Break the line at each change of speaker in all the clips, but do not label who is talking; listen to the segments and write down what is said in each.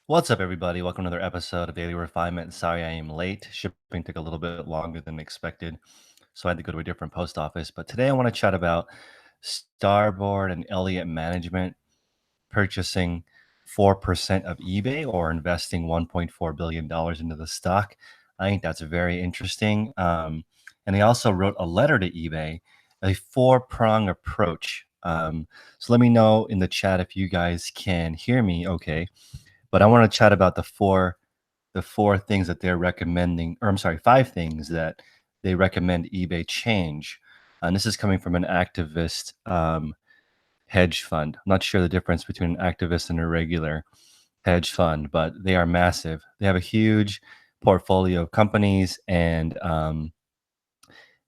What's up, everybody? Welcome to another episode of Daily Refinement. Sorry I am late. Shipping took a little bit longer than expected, so I had to go to a different post office. But today I want to chat about Starboard and Elliott Management purchasing 4% of eBay or investing $1.4 billion into the stock. I think that's very interesting. And they also wrote a letter to eBay, a four-prong approach. So let me know in the chat if you guys can hear me okay. But I want to chat about the four things that they're recommending, or I'm sorry, 5 things that they recommend eBay change. And this is coming from an activist hedge fund. I'm not sure the difference between an activist and a regular hedge fund, but they are massive. They have a huge portfolio of companies, and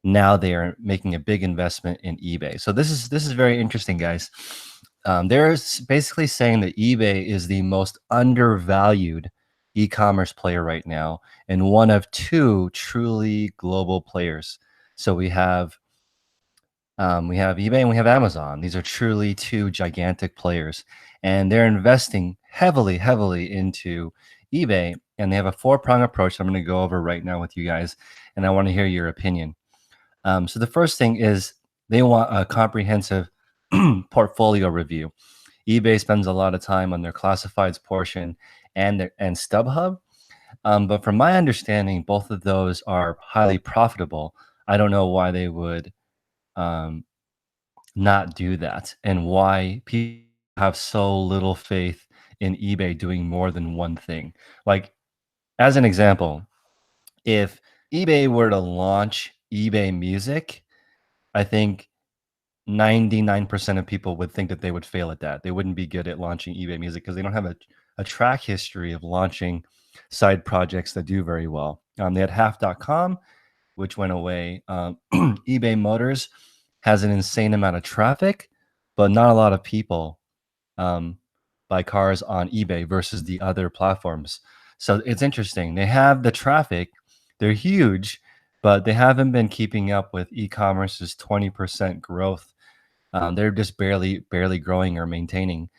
now they are making a big investment in eBay. So this is very interesting, guys. They're basically saying that eBay is the most undervalued e-commerce player right now, and one of two truly global players. So we have eBay and we have Amazon. These are truly two gigantic players, and they're investing heavily, heavily into eBay. And they have a four-prong approach I'm going to go over right now with you guys, and I want to hear your opinion. So the first thing is they want a comprehensive portfolio review. eBay spends a lot of time on their classifieds portion and StubHub. But from my understanding, both of those are highly profitable. I don't know why they would um, not do that, and why people have so little faith in eBay doing more than one thing. Like, as an example, if eBay were to launch eBay Music, I think 99% of people would think that they would fail at that. They wouldn't be good at launching eBay Music because they don't have a track history of launching side projects that do very well. They had half.com, which went away. eBay Motors has an insane amount of traffic, but not a lot of people buy cars on eBay versus the other platforms. So it's interesting. They have the traffic, they're huge, but they haven't been keeping up with e-commerce's 20% growth. They're just barely growing or maintaining.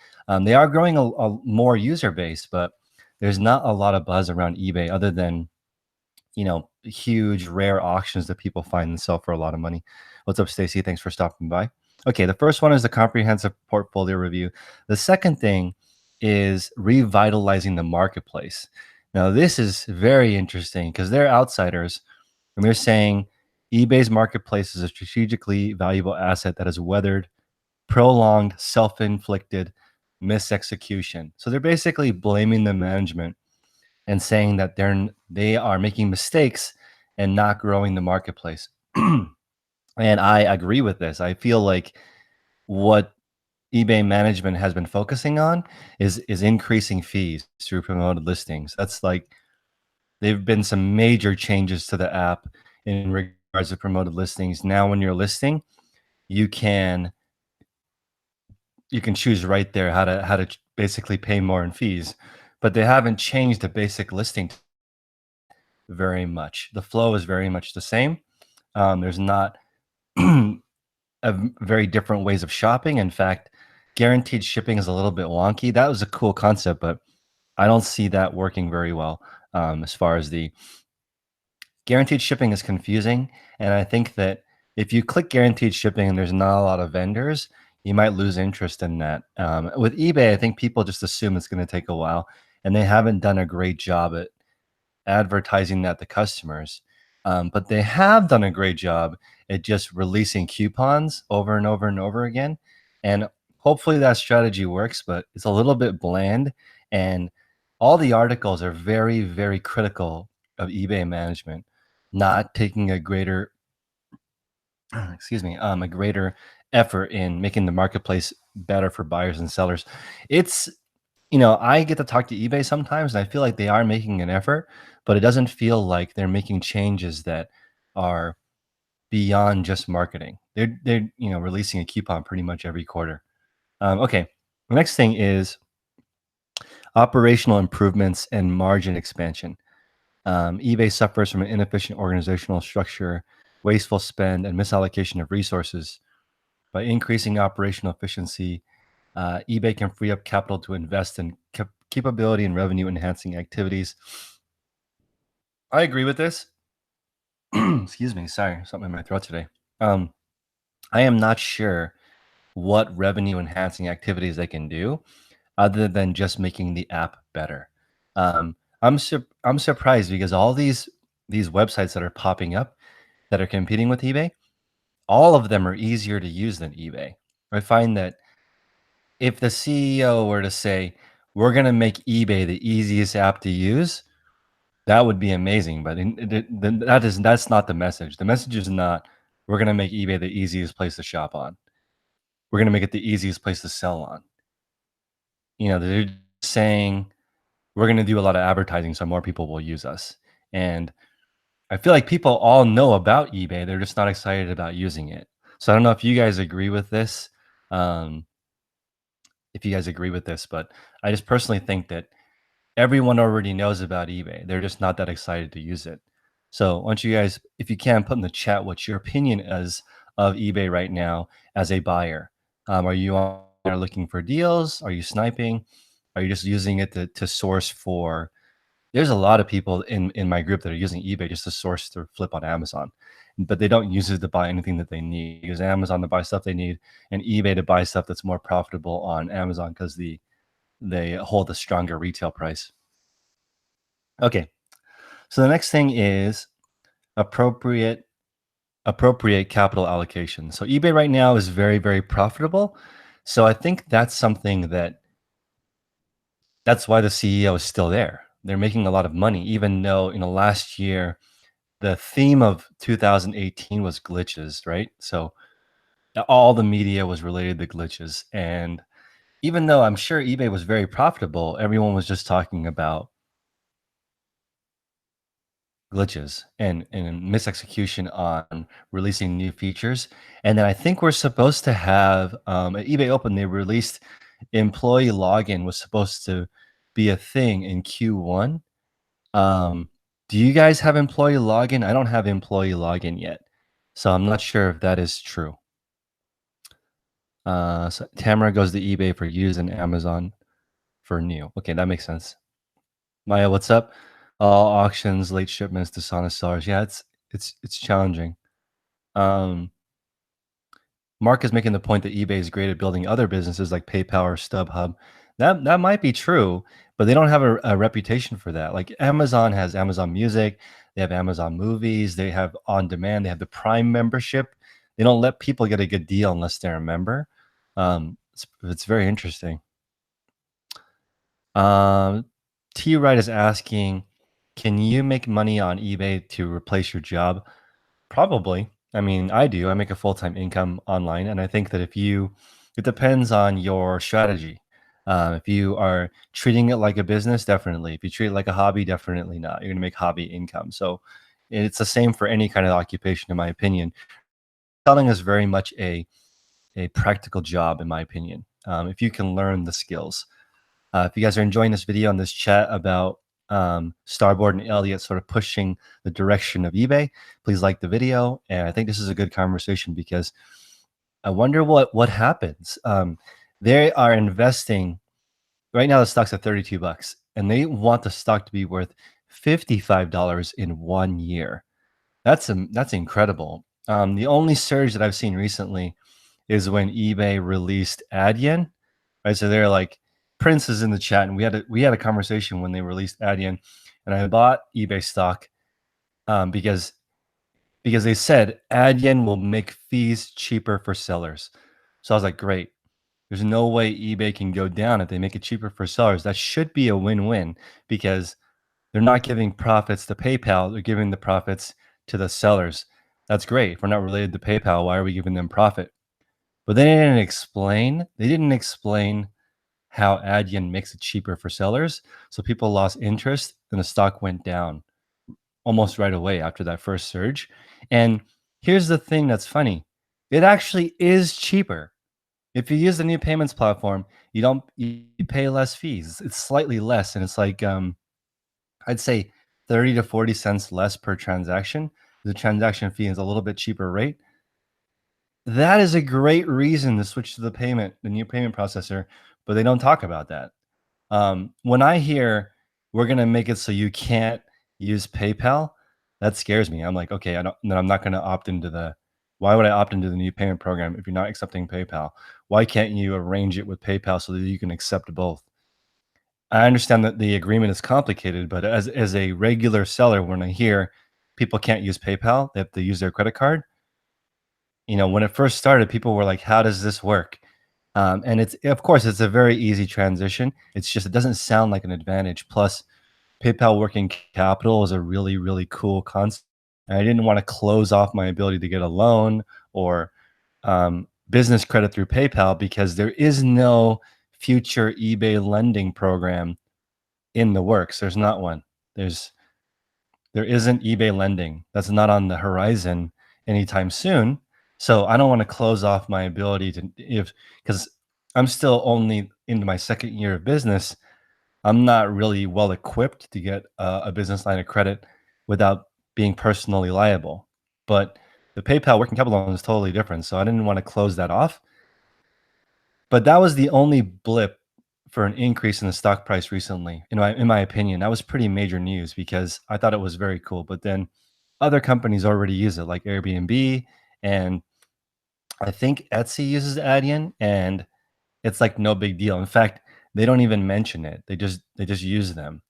They are growing a more user base, but there's not a lot of buzz around eBay other than huge rare auctions that people find and sell for a lot of money. What's up, Stacy? Thanks for stopping by. Okay, the first one is the comprehensive portfolio review. The second thing is revitalizing the marketplace. Now, this is very interesting because they're outsiders and they're saying eBay's marketplace is a strategically valuable asset that has weathered prolonged self-inflicted misexecution. So they're basically blaming the management and saying that they are making mistakes and not growing the marketplace. And I agree with this. I feel like what eBay management has been focusing on is increasing fees through promoted listings. That's like there've been some major changes to the app in regards to promoted listings. Now when you're listing, you can choose right there how to basically pay more in fees, but they haven't changed the basic listing very much. The flow is very much the same. There's not very different ways of shopping. In fact, guaranteed shipping is a little bit wonky. That was a cool concept, but I don't see that working very well. As far as the guaranteed shipping is confusing, and I think that if you click guaranteed shipping and there's not a lot of vendors, you might lose interest in that. With eBay, I think people just assume it's going to take a while, and they haven't done a great job at advertising that to customers. But they have done a great job at just releasing coupons over and over and over again. And hopefully that strategy works, but it's a little bit bland. And all the articles are very, very critical of eBay management, not taking a greater, a greater effort in making the marketplace better for buyers and sellers. It's I get to talk to eBay sometimes, and I feel like they are making an effort, but it doesn't feel like they're making changes that are beyond just marketing. They're releasing a coupon pretty much every quarter. Okay, the next thing is operational improvements and margin expansion. eBay suffers from an inefficient organizational structure, wasteful spend, and misallocation of resources. By increasing operational efficiency, eBay can free up capital to invest in capability and revenue enhancing activities. I agree with this. Excuse me. Sorry, something in my throat today. Um, I am not sure what revenue enhancing activities they can do other than just making the app better. I'm surprised because all these websites that are popping up that are competing with eBay, all of them are easier to use than eBay. I find that if the CEO were to say, "We're going to make eBay the easiest app to use," that would be amazing. But that's not the message. The message is not, "We're going to make eBay the easiest place to shop on. We're going to make it the easiest place to sell on." They're saying, "We're going to do a lot of advertising so more people will use us." And I feel like people all know about eBay. They're just not excited about using it. So I don't know if you guys agree with this. Um, but I just personally think that everyone already knows about eBay. They're just not that excited to use it. So why don't you guys, if you can, put in the chat what your opinion is of eBay right now as a buyer. Are you on there looking for deals? Are you sniping? Are you just using it to source for? There's a lot of people in my group that are using eBay just to source to flip on Amazon, but they don't use it to buy anything that they need. They use Amazon to buy stuff they need and eBay to buy stuff that's more profitable on Amazon because they hold a stronger retail price. Okay, so the next thing is appropriate capital allocation. So eBay right now is very, very profitable. So I think that's something that's why the CEO is still there. They're making a lot of money, even though last year the theme of 2018 was glitches, right? So all the media was related to glitches, and even though I'm sure eBay was very profitable, everyone was just talking about glitches and misexecution on releasing new features. And then I think we're supposed to have at eBay Open, they released employee login was supposed to be a thing in Q1. Do you guys have employee login? I don't have employee login yet, so I'm not sure if that is true. So Tamara goes to eBay for used and Amazon for new. Okay, that makes sense. Maya, what's up? All auctions, late shipments, dishonest sellers. Yeah, it's challenging. Um, Mark is making the point that eBay is great at building other businesses like PayPal or StubHub. That might be true, but they don't have a reputation for that. Like Amazon has Amazon Music, they have Amazon Movies, they have On Demand, they have the Prime membership. They don't let people get a good deal unless they're a member. It's very interesting. T Wright is asking, can you make money on eBay to replace your job? Probably. I mean, I do. I make a full-time income online, and I think that it depends on your strategy. If you are treating it like a business, definitely. If you treat it like a hobby, definitely not. You're going to make hobby income. So it's the same for any kind of occupation, in my opinion. Selling is very much a practical job, in my opinion. If you can learn the skills. If you guys are enjoying this video and this chat about Starboard and Elliott sort of pushing the direction of eBay, please like the video. And I think this is a good conversation because I wonder what happens. They are investing right now. The stock's at 32 bucks, and they want the stock to be worth $55 in 1 year. That's incredible. The only surge that I've seen recently is when eBay released Adyen, right? So they're like, Prince is in the chat, and we had a conversation when they released Adyen, and I bought eBay stock because they said Adyen will make fees cheaper for sellers. So I was like, great. There's no way eBay can go down if they make it cheaper for sellers. That should be a win-win because they're not giving profits to PayPal. They're giving the profits to the sellers. That's great. If we're not related to PayPal, why are we giving them profit? But they didn't explain. How Adyen makes it cheaper for sellers. So people lost interest and the stock went down almost right away after that first surge. And here's the thing that's funny. It actually is cheaper. If you use the new payments platform, you pay less fees. It's slightly less, and it's like I'd say 30 to 40 cents less per transaction. The transaction fee is a little bit cheaper rate. That is a great reason to switch to the new payment processor, but they don't talk about that. When I hear we're gonna make it so you can't use PayPal, that scares me. I'm like, okay, I don't, then I'm not gonna opt into the. Why would I opt into the new payment program if you're not accepting PayPal? Why can't you arrange it with PayPal so that you can accept both? I understand that the agreement is complicated, but as a regular seller, when I hear people can't use PayPal, they have to use their credit card. When it first started, people were like, "How does this work?" And it's of course it's a very easy transition. It's just it doesn't sound like an advantage. Plus, PayPal working capital is a really really cool concept. And I didn't want to close off my ability to get a loan or business credit through PayPal because there is no future eBay lending program in the works. There's not one. There's there isn't eBay lending. That's not on the horizon anytime soon. So I don't want to close off my ability to if because I'm still only into my second year of business. I'm not really well equipped to get a business line of credit without being personally liable. But the PayPal working capital loan is totally different. So I didn't want to close that off. But that was the only blip for an increase in the stock price recently, in my opinion. That was pretty major news because I thought it was very cool. But then other companies already use it, like Airbnb, and I think Etsy uses Adyen, and it's like no big deal. In fact, they don't even mention it. They just use them.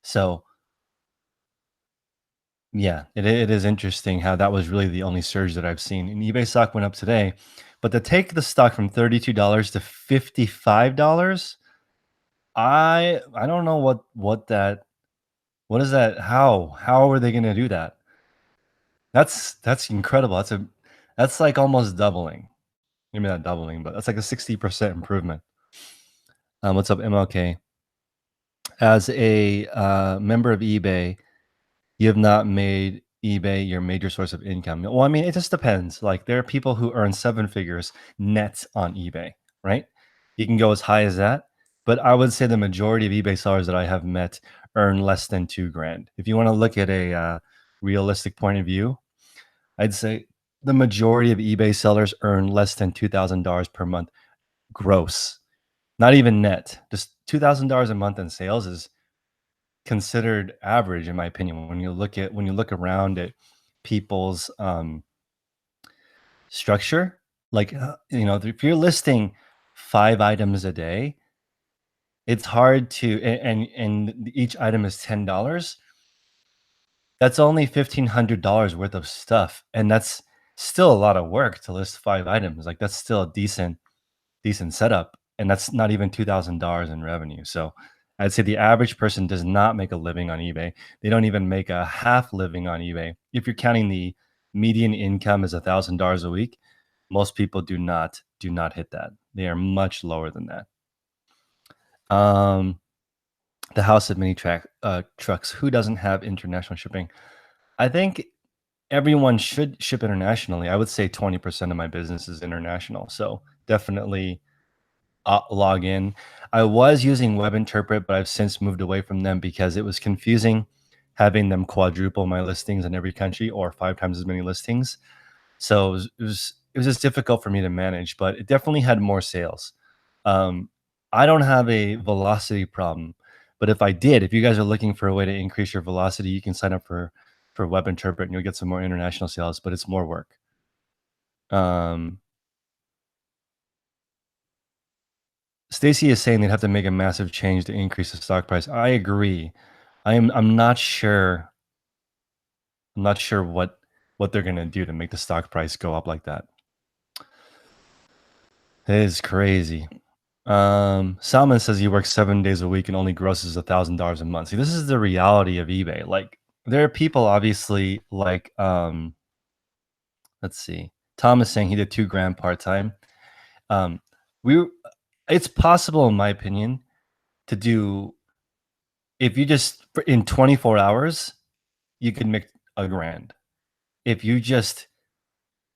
So yeah, it is interesting how that was really the only surge that I've seen. And eBay stock went up today, but to take the stock from $32 to $55, I don't know what is that? How are they gonna do that? That's incredible. That's like almost doubling. Maybe not doubling, but that's like a 60% improvement. What's up, MLK? As a member of eBay, you have not made eBay your major source of income. Well, I mean, it just depends. Like there are people who earn seven figures net on eBay, right? You can go as high as that, but I would say the majority of eBay sellers that I have met earn less than 2 grand. If you want to look at a realistic point of view, I'd say the majority of eBay sellers earn less than $2,000 per month gross, not even net. Just $2,000 a month in sales is considered average in my opinion when you look around at people's structure, like if you're listing 5 items a day, it's hard to and each item is $10. That's only $1,500 worth of stuff, and that's still a lot of work to list 5 items. Like that's still a decent setup, and that's not even $2,000 in revenue. So I'd say the average person does not make a living on eBay. They don't even make a half living on eBay. If you're counting the median income as $1,000 a week, most people do not hit that. They are much lower than that. The house of mini trucks. Who doesn't have international shipping? I think everyone should ship internationally. I would say 20% of my business is international. So definitely log in. I was using Web Interpret, but I've since moved away from them because it was confusing having them quadruple my listings in every country or 5 times as many listings. So it was just difficult for me to manage, but it definitely had more sales. I don't have a velocity problem, but if you guys are looking for a way to increase your velocity, you can sign up for Web Interpret and you'll get some more international sales, but it's more work. Um, Stacy is saying they'd have to make a massive change to increase the stock price. I agree. I'm not sure. I'm not sure what they're gonna do to make the stock price go up like that. It is crazy. Salman says he works 7 days a week and only grosses $1,000 a month. See, this is the reality of eBay. Like there are people obviously like let's see. Tom is saying he did 2 grand part-time. Um we it's possible in my opinion to do if you just in 24 hours you could make a grand. If you just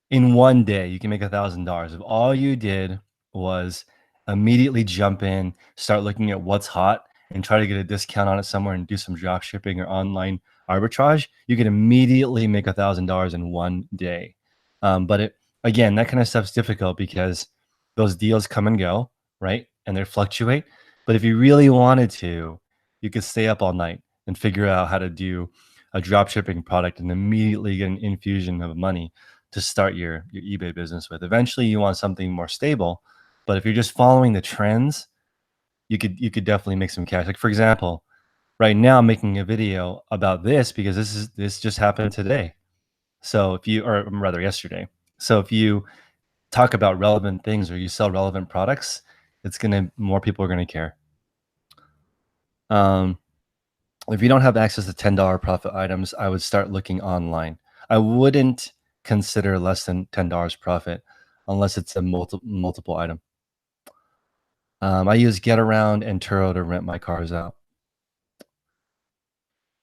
in one day you can make $1,000 if all you did was immediately jump in, start looking at what's hot and try to get a discount on it somewhere and do some drop shipping or online arbitrage, you can immediately make $1,000 in one day. But again, that kind of stuff's difficult because those deals come and go, right? And they fluctuate. But if you really wanted to, you could stay up all night and figure out how to do a drop shipping product and immediately get an infusion of money to start your eBay business with. Eventually, you want something more stable, but if you're just following the trends, you could definitely make some cash. Like for example, right now I'm making a video about this because this just happened today. So if you, or rather yesterday. So if you talk about relevant things or you sell relevant products, it's gonna more people are gonna care. Um, if you don't have access to $10 profit items, I would start looking online. I wouldn't consider less than $10 profit unless it's a multiple item. I use Getaround and Turo to rent my cars out.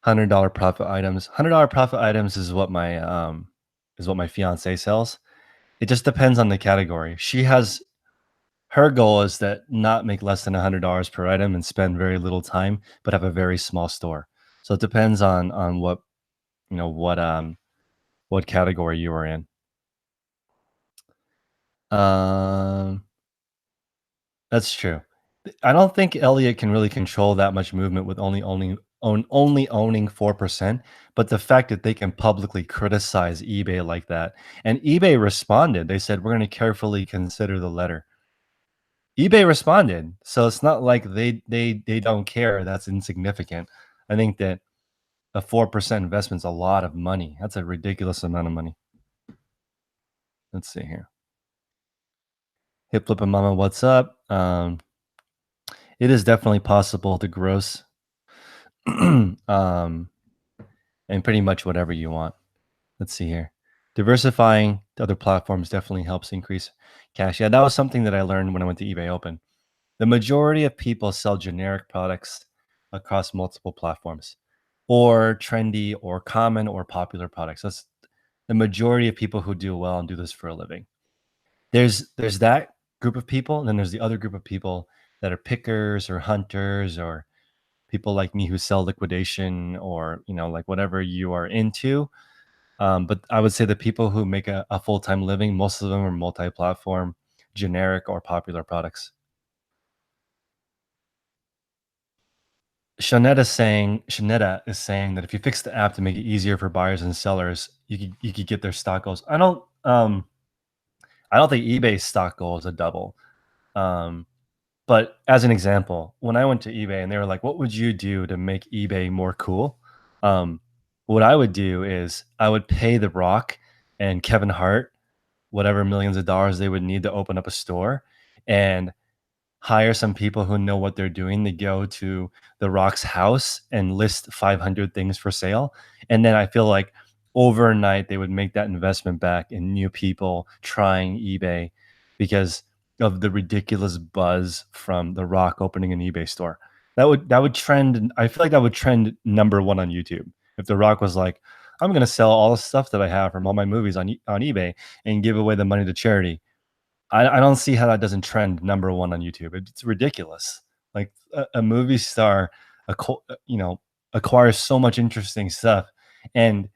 $100 profit items. $100 profit items is what my fiance sells. It just depends on the category. She has her goal is that not make less than $100 per item and spend very little time, but have a very small store. So it depends on what you know what category you are in. Um, that's true. I don't think Elliott can really control that much movement with only owning 4%, but the fact that they can publicly criticize eBay like that, and eBay responded. They said, "We're going to carefully consider the letter." eBay responded, so it's not like they don't care. That's insignificant. I think that a 4% investment is a lot of money. That's a ridiculous amount of money. Let's see here. Hip Flip and Mama, what's up? It is definitely possible to gross and pretty much whatever you want. Let's see here. Diversifying to other platforms definitely helps increase cash. Yeah, that was something that I learned when I went to eBay Open. The majority of people sell generic products across multiple platforms, or trendy or common or popular products. That's the majority of people who do well and do this for a living. There's that group of people, and then there's the other group of people that are pickers or hunters or people like me who sell liquidation or like whatever you are into. But I would say the people who make a full-time living, most of them are multi-platform, generic or popular products. Shanetta is saying that if you fix the app to make it easier for buyers and sellers, you could get their stock goals. I don't think eBay's stock goal is a double. Um, but as an example, when I went to eBay and they were like, "What would you do to make eBay more cool?" Um, what I would do is I would pay The Rock and Kevin Hart whatever millions of dollars they would need to open up a store, and hire some people who know what they're doing to go to The Rock's house and list 500 things for sale. And then I feel like overnight they would make that investment back in new people trying eBay because of the ridiculous buzz from The Rock opening an eBay store. That would trend. I feel like that would trend number one on YouTube. If The Rock was like, "I'm going to sell all the stuff that I have from all my movies on eBay and give away the money to charity." I don't see how that doesn't trend number one on YouTube. It's ridiculous. Like a movie star, acquires so much interesting stuff, and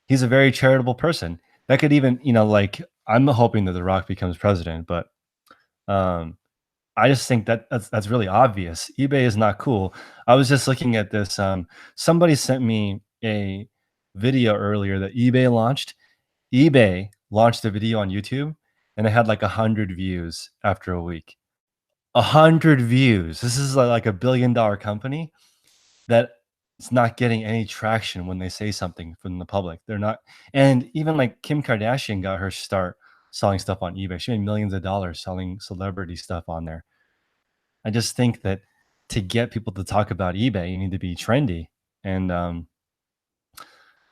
he's a very charitable person. That could even, like I'm hoping that The Rock becomes president, but um, I just think that that's really obvious. eBay is not cool. I was just looking at this. Somebody sent me a video earlier that eBay launched a video on YouTube and it had like 100 views after a week. 100 views. This is like $1 billion company that it's not getting any traction when they say something from the public. They're not, and even like Kim Kardashian got her start selling stuff on eBay. She made millions of dollars selling celebrity stuff on there. I just think that to get people to talk about eBay, you need to be trendy. And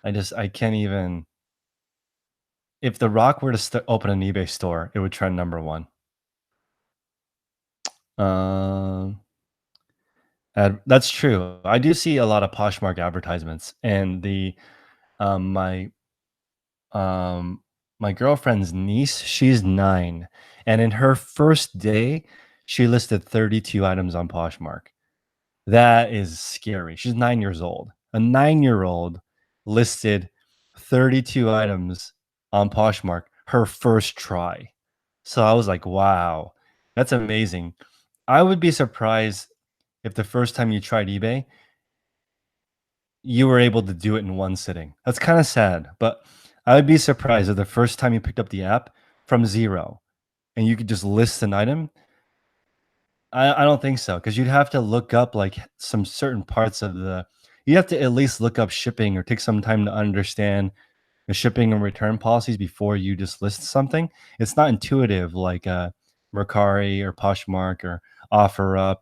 I can't even. If The Rock were to open an eBay store, it would trend number one. Um, that's true. I do see a lot of Poshmark advertisements, and um, my um, my girlfriend's niece, she's 9, and in her first day, she listed 32 items on Poshmark. That is scary. She's 9 years old. A 9-year-old listed 32 items on Poshmark her first try. So I was like, "Wow, that's amazing." I would be surprised. if the first time you tried eBay, you were able to do it in one sitting. That's kind of sad, but I would be surprised if the first time you picked up the app from zero and you could just list an item. I don't think so, because you'd have to look up like some certain parts of the. You have to at least look up shipping or take some time to understand the shipping and return policies before you just list something. It's not intuitive like Mercari or Poshmark or OfferUp.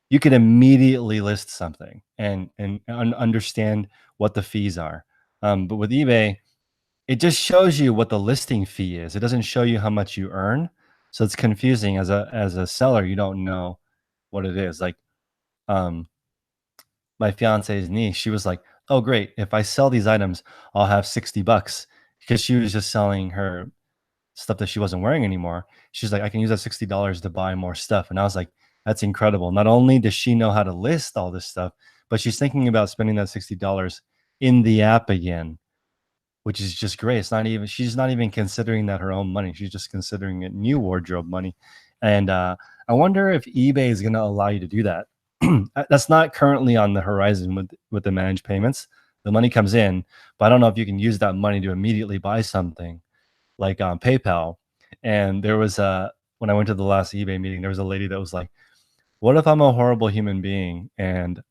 You can immediately list something and understand what the fees are. But with eBay, it just shows you what the listing fee is. It doesn't show you how much you earn. So it's confusing as a seller. You don't know what it is. Like um my fiance's niece, she was like, "Oh, great. If I sell these items, I'll have $60 because she was just selling her stuff that she wasn't wearing anymore. She's like, I can use that $60 to buy more stuff. And I was like, that's incredible. Not only does she know how to list all this stuff, but she's thinking about spending that $60 in the app again, which is just great. It's not even, she's not even considering that her own money. She's just considering it new wardrobe money. And I wonder if eBay is going to allow you to do that. That's not currently on the horizon with the managed payments. The money comes in, but I don't know if you can use that money to immediately buy something like on PayPal. And there was a when I went to the last eBay meeting, there was a lady that was like, "What if I'm a horrible human being and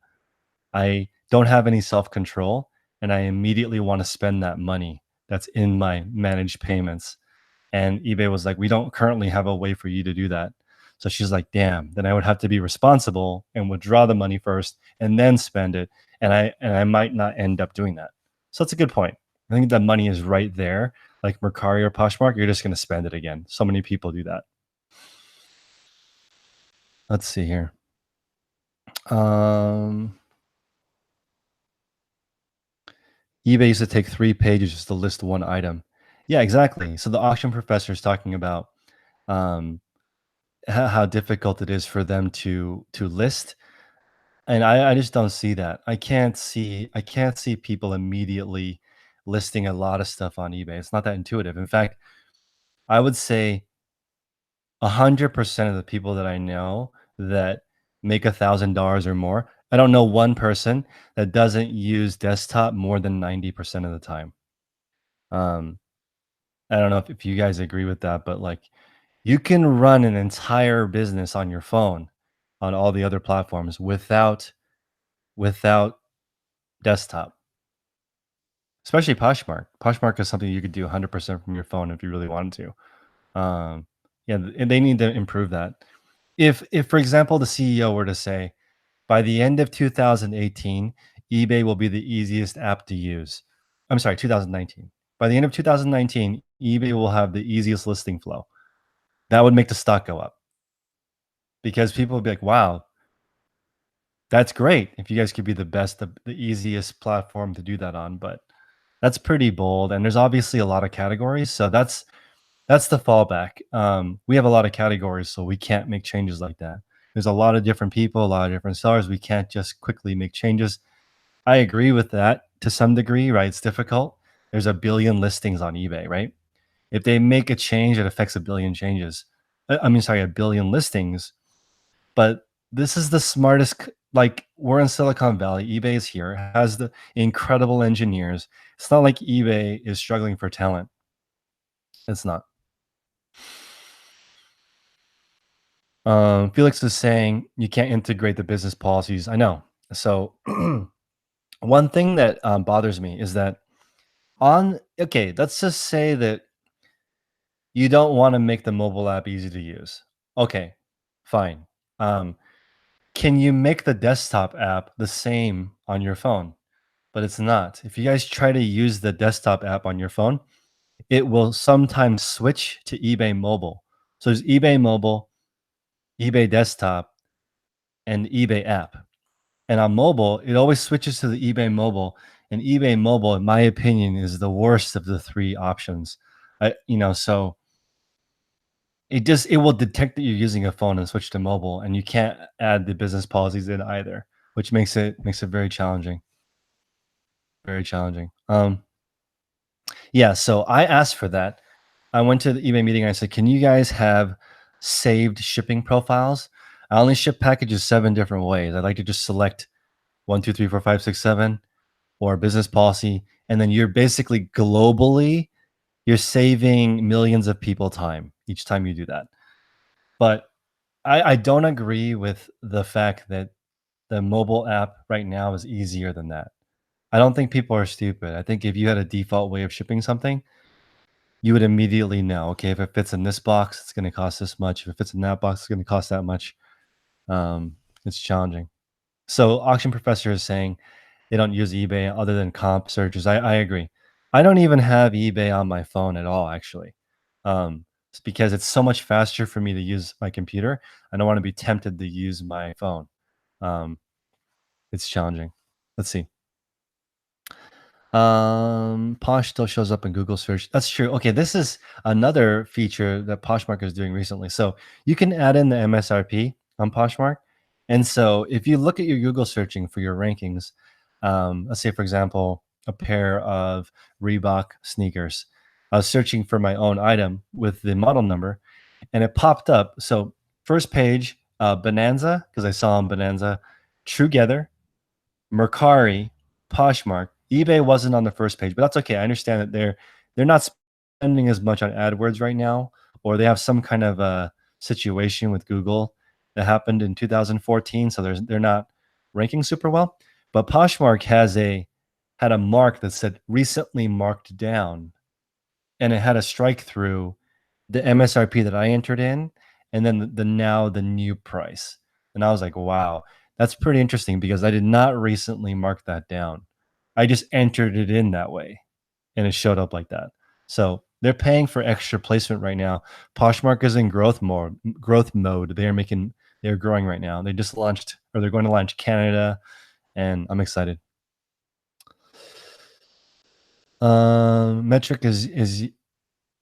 I don't have any self-control and I immediately want to spend that money that's in my managed payments?" And eBay was like, "We don't currently have a way for you to do that." So she's like, "Damn, then I would have to be responsible and withdraw the money first and then spend it, and I might not end up doing that." So that's a good point. I think the money is right there, like Mercari or Poshmark. You're just going to spend it again. So many people do that. Let's see here. Um, eBay used to take 3 pages just to list one item. Yeah, exactly. So the auction professor is talking about um, how difficult it is for them to list. And I just don't see that. I can't see people immediately listing a lot of stuff on eBay. It's not that intuitive. In fact, I would say 100% of the people that I know that make $1,000 or more, I don't know one person that doesn't use desktop more than 90% of the time. Um, I don't know if you guys agree with that, but like you can run an entire business on your phone on all the other platforms without desktop. Especially Poshmark. Poshmark is something you could do 100% from your phone if you really wanted to. Yeah, and they need to improve that. If for example the CEO were to say, by the end of 2018, eBay will be the easiest app to use. I'm sorry, 2019. By the end of 2019, eBay will have the easiest listing flow. That would make the stock go up because people would be like, "Wow, that's great. If you guys could be the best, the easiest platform to do that on." But that's pretty bold, and there's obviously a lot of categories, so that's the fallback. We have a lot of categories, so we can't make changes like that. There's a lot of different people, a lot of different sellers. We can't just quickly make changes. I agree with that to some degree, right? It's difficult. There's a billion listings on eBay, right? If they make a change, it affects a billion changes. I mean, sorry, a billion listings. But this is the smartest. Like we're in Silicon Valley. eBay is here, has the incredible engineers. It's not like eBay is struggling for talent. It's not. Felix is saying you can't integrate the business policies. I know. So one thing that bothers me is that okay, let's just say that you don't want to make the mobile app easy to use. Okay, fine. Um, can you make the desktop app the same on your phone? But it's not. If you guys try to use the desktop app on your phone, it will sometimes switch to eBay mobile. So there's eBay mobile, eBay desktop, and eBay app. And on mobile, it always switches to the eBay mobile. And eBay mobile, in my opinion, is the worst of the three options. So it will detect that you're using a phone and switch to mobile, and you can't add the business policies in either, which makes it very challenging. Very challenging. Yeah, so I asked for that. I went to the eBay meeting and I said, "Can you guys have saved shipping profiles?" I only ship packages 7 different ways. I like to just select 1, 2, 3, 4, 5, 6, 7, or business policy, and then you're basically globally, you're saving millions of people time each time you do that. But I don't agree with the fact that the mobile app right now is easier than that. I don't think people are stupid. I think if you had a default way of shipping something, you would immediately know, okay, if it fits in this box, it's going to cost this much. If it fits in that box, it's going to cost that much. It's challenging. So Auction Professor is saying they don't use eBay other than comp searches. I agree. I don't even have eBay on my phone at all, actually. It's because it's so much faster for me to use my computer. I don't want to be tempted to use my phone. Um, it's challenging. Let's see. Posh still shows up in Google search. That's true. Okay, this is another feature that Poshmark is doing recently. So you can add in the MSRP on Poshmark. And so if you look at your Google searching for your rankings, let's say, for example, a pair of Reebok sneakers. I was searching for my own item with the model number and it popped up. So first page, Bonanza, because I saw on Bonanza, Together, Mercari, Poshmark. eBay wasn't on the first page, but that's okay. I understand that they're not spending as much on AdWords right now, or they have some kind of a situation with Google that happened in 2014, so they're not ranking super well. But Poshmark had a mark that said recently marked down, and it had a strike through the MSRP that I entered in, and then the new price. And I was like, wow, that's pretty interesting because I did not recently mark that down. I just entered it in that way and it showed up like that. So they're paying for extra placement right now. Poshmark is in growth mode. They're growing right now. They just launched, or they're going to launch Canada, and I'm excited.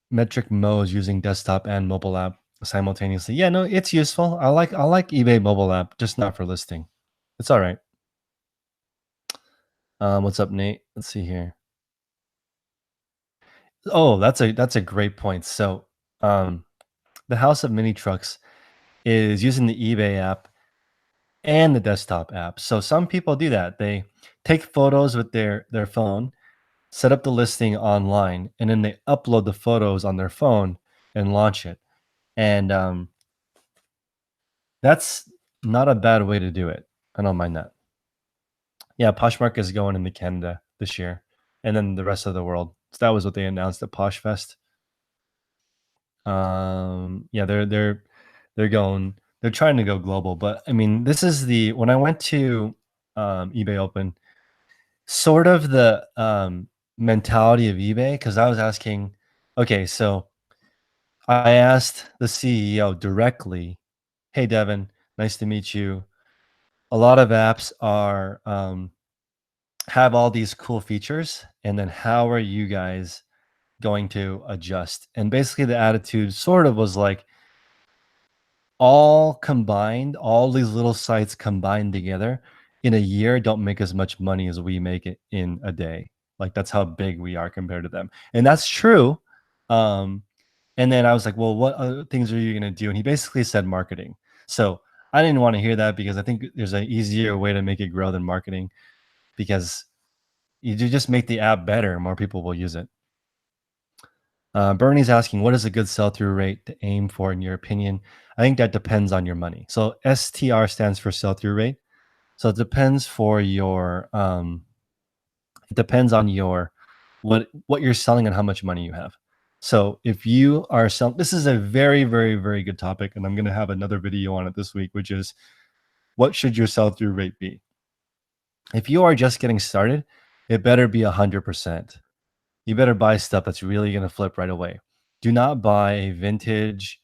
Metric Mo is using desktop and mobile app simultaneously. Yeah, no, it's useful. I like eBay mobile app, just not for listing. It's all right. What's up, Nate? Let's see here. Oh, that's a great point. So, um, the House of Mini Trucks is using the eBay app and the desktop app. So some people do that. They take photos with their phone, set up the listing online, and then they upload the photos on their phone and launch it. And that's not a bad way to do it. I don't mind that. Yeah, Poshmark is going into Canada this year, and then the rest of the world. So that was what they announced at Poshfest. Yeah, they're going. They're trying to go global, but I mean, this is the when I went to eBay Open, sort of the mentality of eBay because I was asking, okay, so I asked the CEO directly, "Hey, Devin, nice to meet you. A lot of apps are have all these cool features, and then how are you guys going to adjust?" And basically, the attitude sort of was like, all combined, all these little sites combined together in a year don't make as much money as we make it in a day. Like that's how big we are compared to them. And that's true. Um, and then I was like, well, what other things are you going to do? And he basically said marketing. So I didn't want to hear that because I think there's an easier way to make it grow than marketing because you just make the app better, more people will use it. Bernie's asking, what is a good sell-through rate to aim for in your opinion? I think that depends on your money. So STR stands for sell-through rate. So it depends for your it depends on your what you're selling and how much money you have. So if you are selling, this is a very, very, very good topic, and I'm going to have another video on it this week, which is what should your sell-through rate be? If you are just getting started, it better be 100%. You better buy stuff that's really going to flip right away. Do not buy a vintage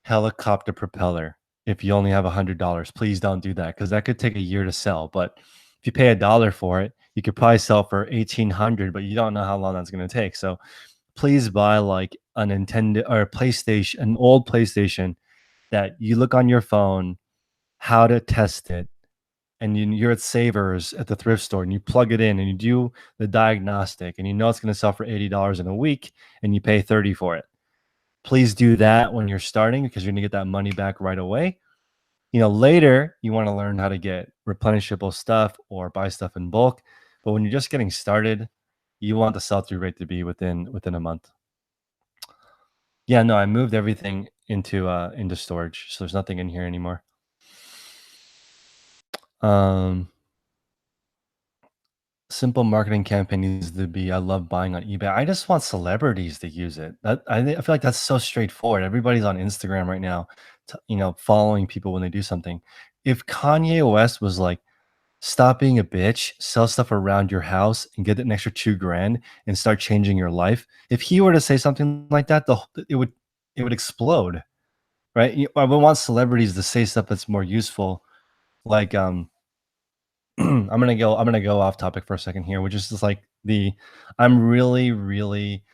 helicopter propeller if you only have $100. Please don't do that because that could take a year to sell. But if you pay $1 for it, you could probably sell for 1,800, but you don't know how long that's going to take. So please buy like a Nintendo or a PlayStation, an old PlayStation that you look on your phone how to test it, and you're at Savers at the thrift store and you plug it in and you do the diagnostic and you know it's going to sell for $80 in a week and you pay 30 for it. Please do that when you're starting because you're going to get that money back right away. Later you want to learn how to get replenishable stuff or buy stuff in bulk. But when you're just getting started, you want the sell-through rate to be within a month. Yeah, no, I moved everything into storage, so there's nothing in here anymore. Um, Simple marketing campaign needs to be, I love buying on eBay. I just want celebrities to use it. I feel like that's so straightforward. Everybody's on Instagram right now, following people when they do something. If Kanye West was like, stop being a bitch, sell stuff around your house and get an extra 2 grand and start changing your life. If he were to say something like that, it would explode, right? I would want celebrities to say stuff that's more useful. Like, I'm gonna go off topic for a second here, which is just like I'm really, really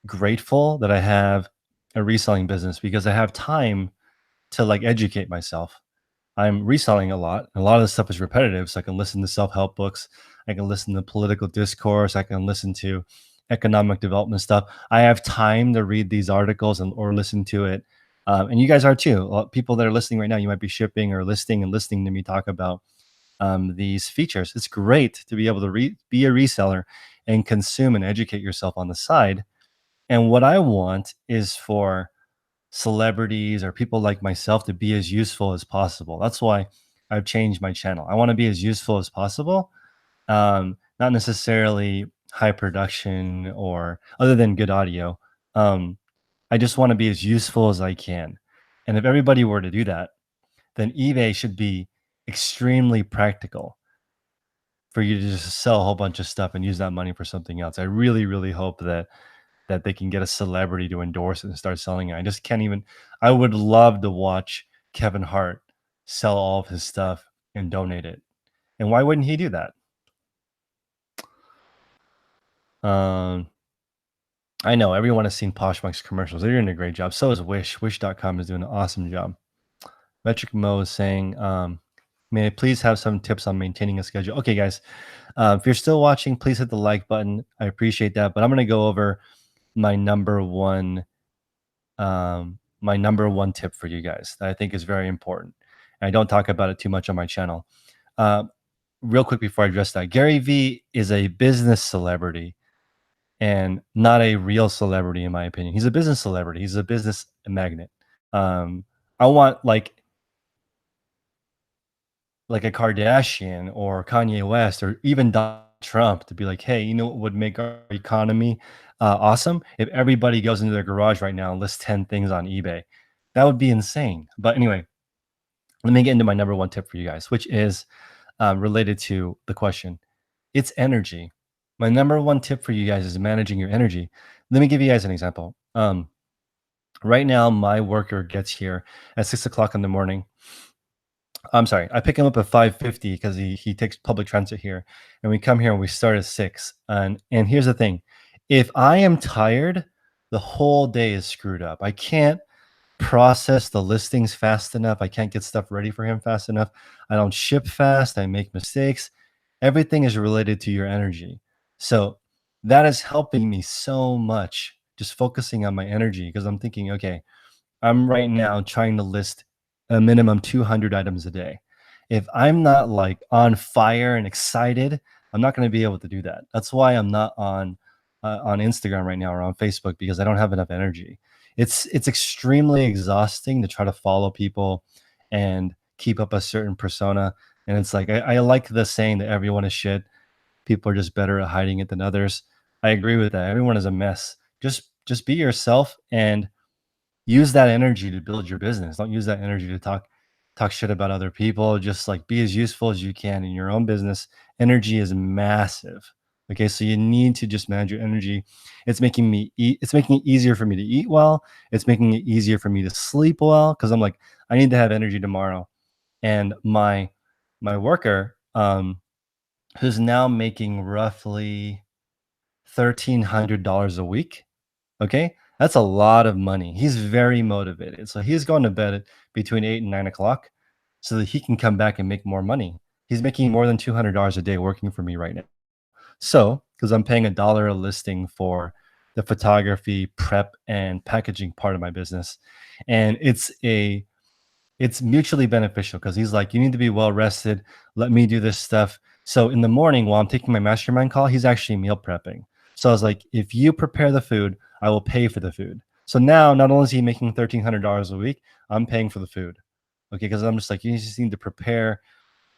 grateful that I have a reselling business because I have time to like educate myself. I'm reselling a lot. A lot of the stuff is repetitive, so I can listen to self-help books. I can listen to political discourse. I can listen to economic development stuff. I have time to read these articles or listen to it. And you guys are too. People that are listening right now, you might be shipping or listing and listening to me talk about these features. It's great to be able to be a reseller and consume and educate yourself on the side. And what I want is for celebrities or people like myself to be as useful as possible. That's why I've changed my channel. I want to be as useful as possible. Not necessarily high production or other than good audio. Um, I just want to be as useful as I can. And if everybody were to do that, then eBay should be extremely practical for you to just sell a whole bunch of stuff and use that money for something else. I really, really hope that they can get a celebrity to endorse it and start selling it. I just can't even. I would love to watch Kevin Hart sell all of his stuff and donate it. And why wouldn't he do that? Um, I know everyone has seen Poshmark's commercials. They're doing a great job. So is Wish. Wish.com is doing an awesome job. Metric Mo is saying, may I please have some tips on maintaining a schedule? Okay, guys, if you're still watching, please hit the like button. I appreciate that. But I'm going to go over my number one tip for you guys that I think is very important. And I don't talk about it too much on my channel. Uh, Real quick before I address that, Gary Vee is a business celebrity and not a real celebrity, in my opinion. He's a business celebrity. He's a business magnet. Um, I want like a Kardashian or Kanye West or even Donald Trump to be like, hey, you know what would make our economy awesome? If everybody goes into their garage right now and lists 10 things on eBay. That would be insane. But anyway, let me get into my number one tip for you guys, which is related to the question. It's energy. My number one tip for you guys is managing your energy. Let me give you guys an example. Right now, my worker gets here at 6 o'clock in the morning. I'm sorry, I pick him up at 5:50 because he takes public transit here, and we come here and we start at 6. And here's the thing: if I am tired, the whole day is screwed up. I can't process the listings fast enough. I can't get stuff ready for him fast enough. I don't ship fast. I make mistakes. Everything is related to your energy. So that is helping me so much. Just focusing on my energy because I'm thinking, okay, I'm right now trying to list a minimum 200 items a day. If I'm not like on fire and excited, I'm not going to be able to do that. That's why I'm not on Instagram right now or on Facebook because I don't have enough energy. It's extremely exhausting to try to follow people and keep up a certain persona. And it's like I like the saying that everyone is shit. People are just better at hiding it than others. I agree with that. Everyone is a mess. Just be yourself and use that energy to build your business. Don't use that energy to talk shit about other people. Just like be as useful as you can in your own business. Energy is massive. Okay, so you need to just manage your energy. It's making me eat. It's making it easier for me to eat well. It's making it easier for me to sleep well because I'm like, I need to have energy tomorrow. And my worker, who's now making roughly $1,300 a week. Okay, that's a lot of money. He's very motivated. So he's going to bed at between 8 and 9 o'clock so that he can come back and make more money. He's making more than $200 a day working for me right now. So, because I'm paying $1 a listing for the photography, prep, and packaging part of my business. And it's a it's mutually beneficial because he's like, "You need to be well rested. Let me do this stuff." So in the morning while I'm taking my mastermind call, he's actually meal prepping. So I was like, "If you prepare the food, I will pay for the food." So now not only is he making $1,300 a week, I'm paying for the food. Okay, because I'm just like, you just need to prepare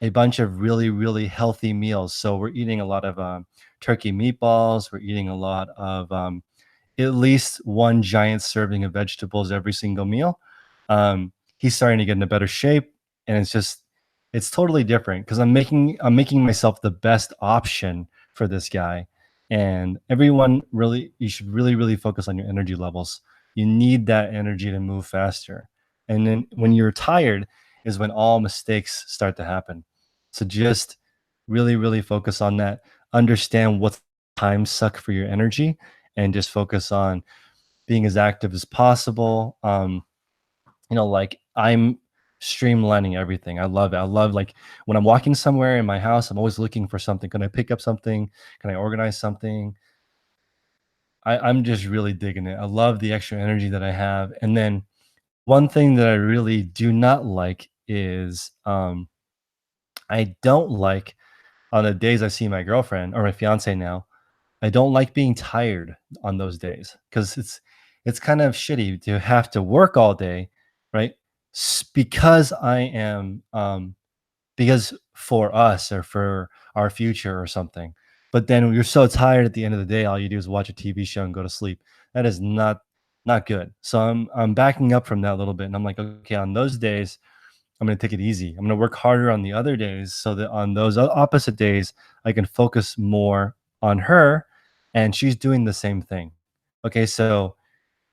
a bunch of really, really healthy meals. So we're eating a lot of turkey meatballs. We're eating a lot of at least one giant serving of vegetables every single meal. He's starting to get into better shape, and it's totally different because I'm making myself the best option for this guy. And everyone really, you should really, really focus on your energy levels. You need that energy to move faster. And then when you're tired is when all mistakes start to happen. So just really, really focus on that. Understand what time suck for your energy and just focus on being as active as possible. Like I'm streamlining everything. I love it. I love like when I'm walking somewhere in my house, I'm always looking for something. Can I pick up something? Can I organize something? I'm just really digging it. I love the extra energy that I have. And then one thing that I really do not like is I don't like on the days I see my girlfriend or my fiance now, I don't like being tired on those days because it's kind of shitty to have to work all day, right? Because I am because for us or for our future or something. But then you're so tired at the end of the day, all you do is watch a TV show and go to sleep. That is not good. So I'm backing up from that a little bit, and I'm like, okay, on those days, I'm going to take it easy. I'm going to work harder on the other days so that on those opposite days, I can focus more on her and she's doing the same thing. Okay. So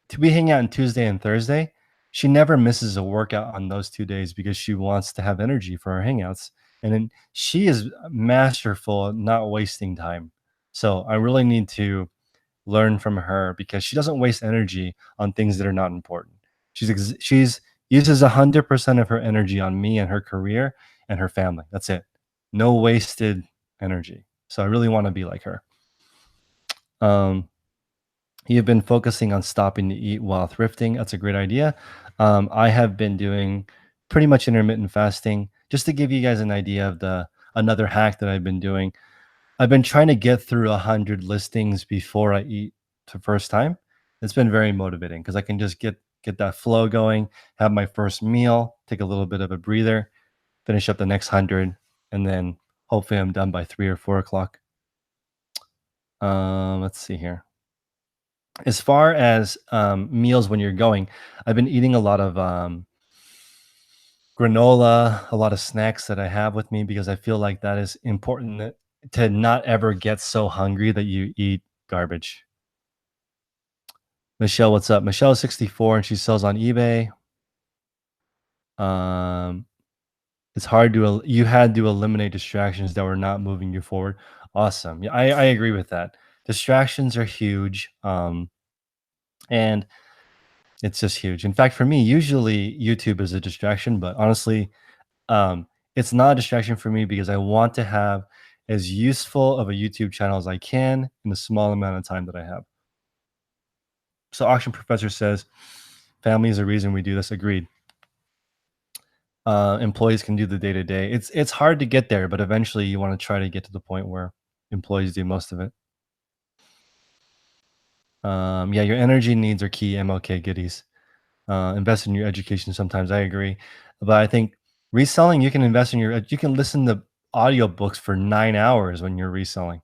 to be hanging out on Tuesday and Thursday, she never misses a workout on those 2 days because she wants to have energy for our hangouts. And then she is masterful at not wasting time. So I really need to learn from her because she doesn't waste energy on things that are not important. She's uses 100% of her energy on me and her career and her family. That's it. No wasted energy. So I really want to be like her. Um, you've been focusing on stopping to eat while thrifting. That's a great idea. I have been doing pretty much intermittent fasting. Just to give you guys an idea of the another hack that I've been doing. I've been trying to get through 100 listings before I eat the first time. It's been very motivating because I can just get that flow going, have my first meal, take a little bit of a breather, finish up the next 100, and then hopefully I'm done by 3 or 4 o'clock. Let's see here. As far as meals when you're going, I've been eating a lot of granola, a lot of snacks that I have with me because I feel like that is important to not ever get so hungry that you eat garbage. Michelle, what's up? Michelle is 64 and she sells on eBay. Um, it's hard to you had to eliminate distractions that were not moving you forward. Awesome. Yeah, I agree with that. Distractions are huge. And it's just huge. In fact, for me, usually YouTube is a distraction, but honestly, it's not a distraction for me because I want to have as useful of a YouTube channel as I can in the small amount of time that I have. So Auction Professor says, family is the reason we do this. Agreed. Employees can do the day to day. It's hard to get there, but eventually you want to try to get to the point where employees do most of it. Yeah, your energy needs are key. MLK goodies. Invest in your education. Sometimes I agree, but I think reselling you can invest in your. You can listen to audiobooks for 9 hours when you're reselling.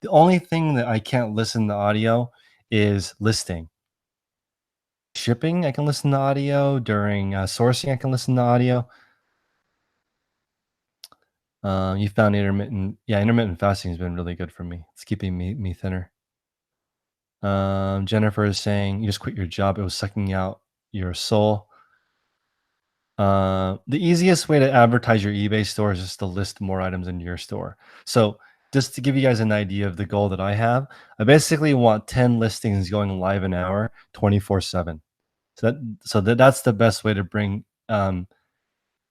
The only thing that I can't listen to audio is listing. Shipping, I can listen to audio. During sourcing, I can listen to audio. You found intermittent fasting has been really good for me. It's keeping me thinner. Jennifer is saying you just quit your job. It was sucking out your soul. The easiest way to advertise your eBay store is just to list more items in your store. So just to give you guys an idea of the goal that I have, I basically want 10 listings going live an hour, 24/7. That's the best way to bring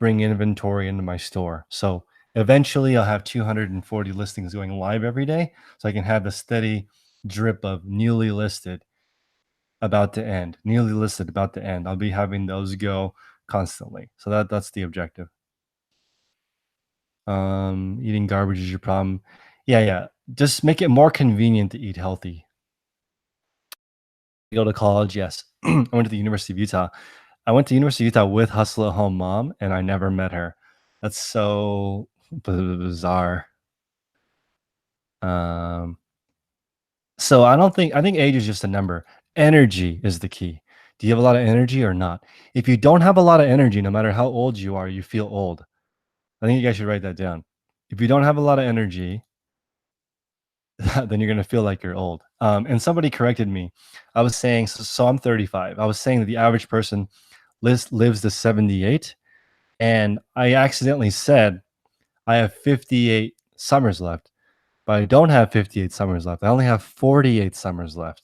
inventory into my store. So eventually I'll have 240 listings going live every day. So I can have a steady drip of newly listed about to end, newly listed about to end. I'll be having those go constantly. So that's the objective. Eating garbage is your problem. Yeah, yeah. Just make it more convenient to eat healthy. Go to college, yes. I went to the University of Utah. I went to University of Utah with Hustle at Home mom, and I never met her. That's so bizarre. Um, so I think age is just a number. Energy is the key. Do you have a lot of energy or not? If you don't have a lot of energy, no matter how old you are, you feel old. I think you guys should write that down. If you don't have a lot of energy, then you're gonna feel like you're old. And somebody corrected me. I was saying, so I'm 35. I was saying that the average person lives to 78, and I accidentally said I have 58 summers left, but I don't have 58 summers left. I only have 48 summers left.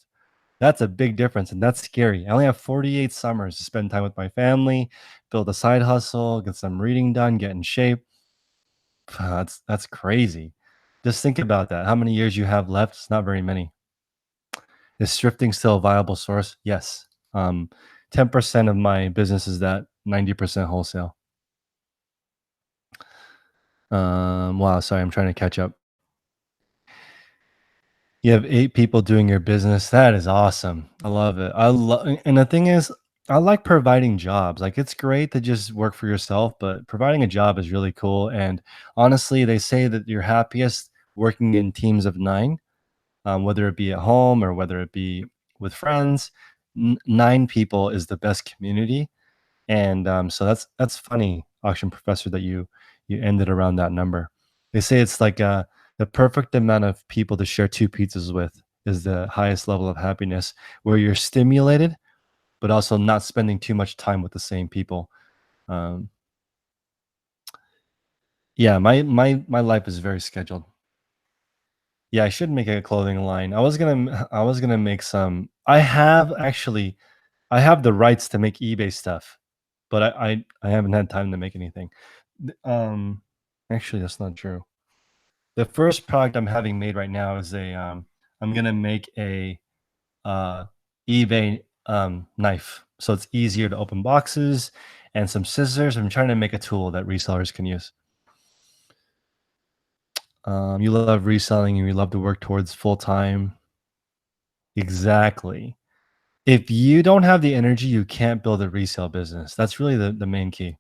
That's a big difference, and that's scary. I only have 48 summers to spend time with my family, build a side hustle, get some reading done, get in shape. That's crazy. Just think about that. How many years you have left? It's not very many. Is thrifting still a viable source? Yes. 10% of my business is that, 90% wholesale. Wow, sorry, I'm trying to catch up. You have 8 people doing your business. That is awesome. I love it. And the thing is, I like providing jobs. Like, it's great to just work for yourself, but providing a job is really cool. And honestly, they say that you're happiest working in teams of 9, whether it be at home or whether it be with friends. 9 people is the best community. And, so that's funny, auction professor, that you ended around that number. They say it's like, the perfect amount of people to share 2 pizzas with is the highest level of happiness, where you're stimulated, but also not spending too much time with the same people. Um, yeah, my life is very scheduled. Yeah, I should make a clothing line. I was gonna make some. I have the rights to make eBay stuff, but I haven't had time to make anything. Th Actually, that's not true. The first product I'm having made right now is I'm gonna make a, uh, eBay, knife, so it's easier to open boxes, and some scissors. I'm trying to make a tool that resellers can use. You love reselling and you love to work towards full-time. Exactly. If you don't have the energy, you can't build a resale business. That's really the main key.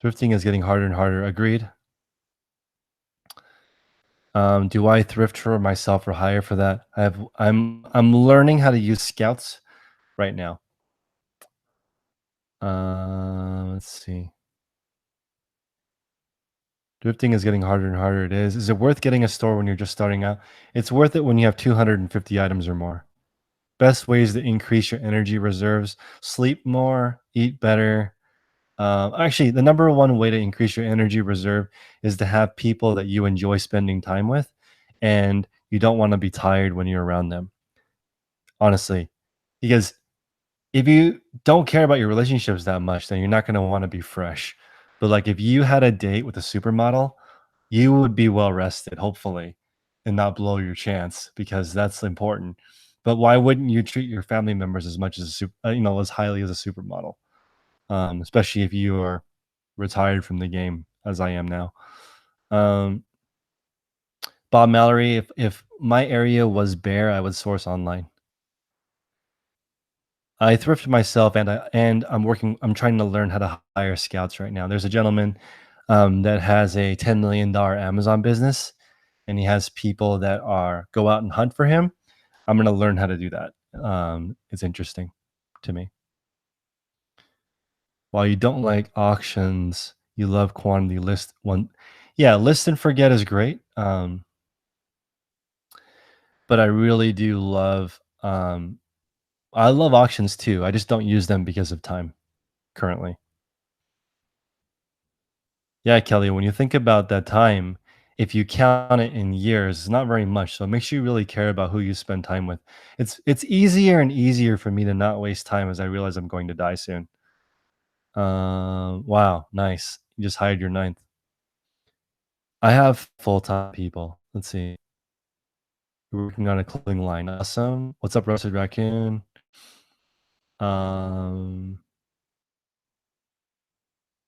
Thrifting is getting harder and harder. Agreed. Do I thrift for myself or hire for that? I'm learning how to use scouts right now. Let's see. Thrifting is getting harder and harder. It is. Is it worth getting a store when you're just starting out? It's worth it when you have 250 items or more. Best ways to increase your energy reserves: sleep more, eat better. Actually, the number one way to increase your energy reserve is to have people that you enjoy spending time with, and you don't want to be tired when you're around them. Honestly, because if you don't care about your relationships that much, then you're not going to want to be fresh. But like, if you had a date with a supermodel, you would be well rested, hopefully, and not blow your chance, because that's important. But why wouldn't you treat your family members as much as as highly as a supermodel? Especially if you are retired from the game, as I am now. Um, Bob Mallory, if my area was bare, I would source online. I thrift myself, and I'm trying to learn how to hire scouts right now. There's a gentleman, that has a $10 million Amazon business, and he has people that are go out and hunt for him. I'm gonna learn how to do that. It's interesting to me. While you don't like auctions, you love quantity list one. Yeah, list and forget is great. But I really do love, I love auctions too. I just don't use them because of time currently. Yeah, Kelly, when you think about that time, if you count it in years, it's not very much. So make sure you really care about who you spend time with. It's easier and easier for me to not waste time as I realize I'm going to die soon. Wow, nice. You just hired your ninth. I have full-time people. Let's see. We're working on a clothing line. Awesome. What's up, Roasted Raccoon?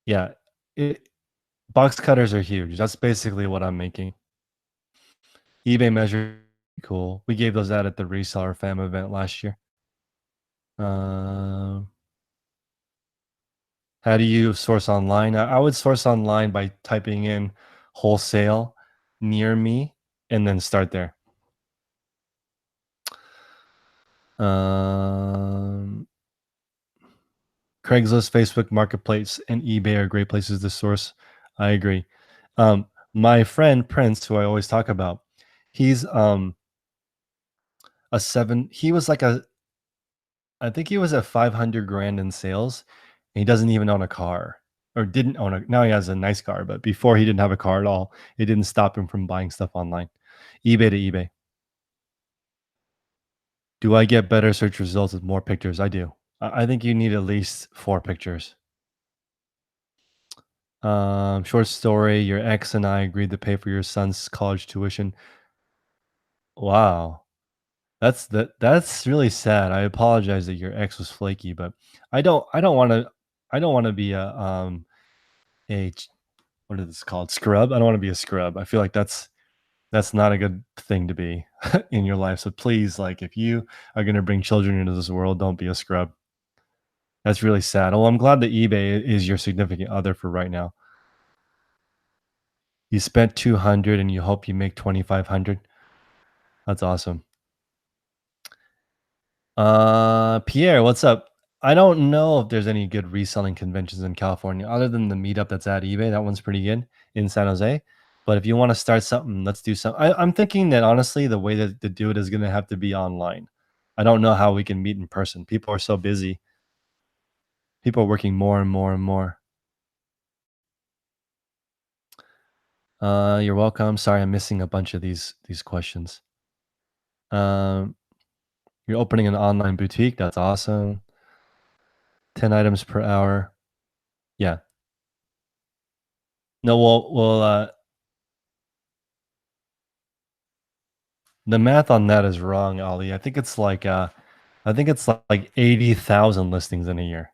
Yeah, it box cutters are huge. That's basically what I'm making. eBay measure cool. We gave those out at the reseller fam event last year. Um, how do you source online? I would source online by typing in wholesale near me and then start there. Um, Craigslist, Facebook Marketplace, and eBay are great places to source. I agree. Um, my friend Prince, who I always talk about, he's a seven. He was like a I think he was at 500 grand in sales. And he doesn't even own a car or didn't own a now he has a nice car, but before he didn't have a car at all. It didn't stop him from buying stuff online. eBay to eBay. Do I get better search results with more pictures? I do. I think you need at least 4 pictures. Short story, your ex and I agreed to pay for your son's college tuition. Wow. That's really sad. I apologize that your ex was flaky, but I don't wanna be a what is this called? Scrub? I don't wanna be a scrub. I feel like that's not a good thing to be in your life. So please, like, if you are gonna bring children into this world, don't be a scrub. That's really sad. Well, I'm glad that eBay is your significant other for right now. You spent 200 and you hope you make 2,500. That's awesome. Pierre, what's up? I don't know if there's any good reselling conventions in California other than the meetup that's at eBay. That one's pretty good in San Jose. But if you want to start something, let's do something. I'm thinking that honestly, the way to do it is going to have to be online. I don't know how we can meet in person. People are so busy. People are working more and more and more. You're welcome. Sorry, I'm missing a bunch of these questions. Um, you're opening an online boutique. That's awesome. 10 items per hour. Yeah. No, the math on that is wrong, Ali. I think it's like 80,000 listings in a year.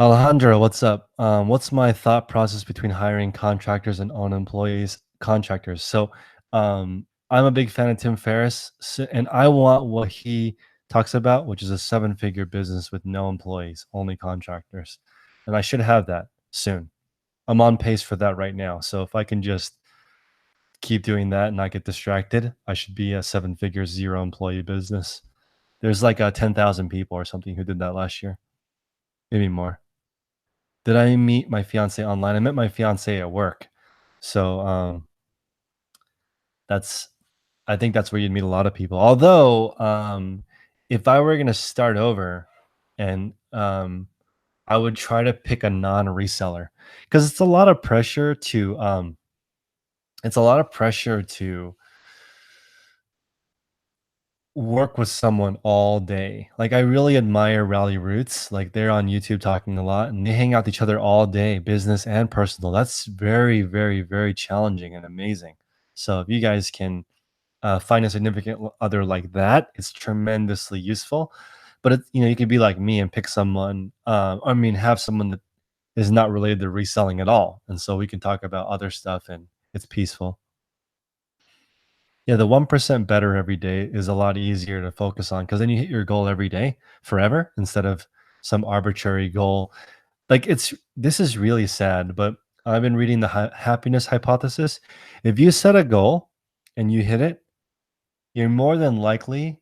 Alejandro, what's up? What's my thought process between hiring contractors and own employees? Contractors. So, I'm a big fan of Tim Ferriss, and I want what he talks about, which is a seven-figure business with no employees, only contractors. And I should have that soon. I'm on pace for that right now. So if I can just keep doing that and not get distracted, I should be a seven figure, zero employee business. There's like 10,000 people or something who did that last year, maybe more. Did I meet my fiance online? I met my fiance at work. So that's, I think that's where you'd meet a lot of people. Although, if I were going to start over and I would try to pick a non reseller because it's a lot of pressure to work with someone all day. Like, I really admire Rally Roots. Like, they're on YouTube talking a lot, and they hang out with each other all day, business and personal. That's very, very, very challenging and amazing. So if you guys can find a significant other like that, it's tremendously useful. But you could be like me and pick someone. Have someone that is not related to reselling at all, and so we can talk about other stuff, and it's peaceful. Yeah, the 1% better every day is a lot easier to focus on because then you hit your goal every day forever instead of some arbitrary goal. Like, this is really sad, but I've been reading the happiness hypothesis. If you set a goal and you hit it, you're more than likely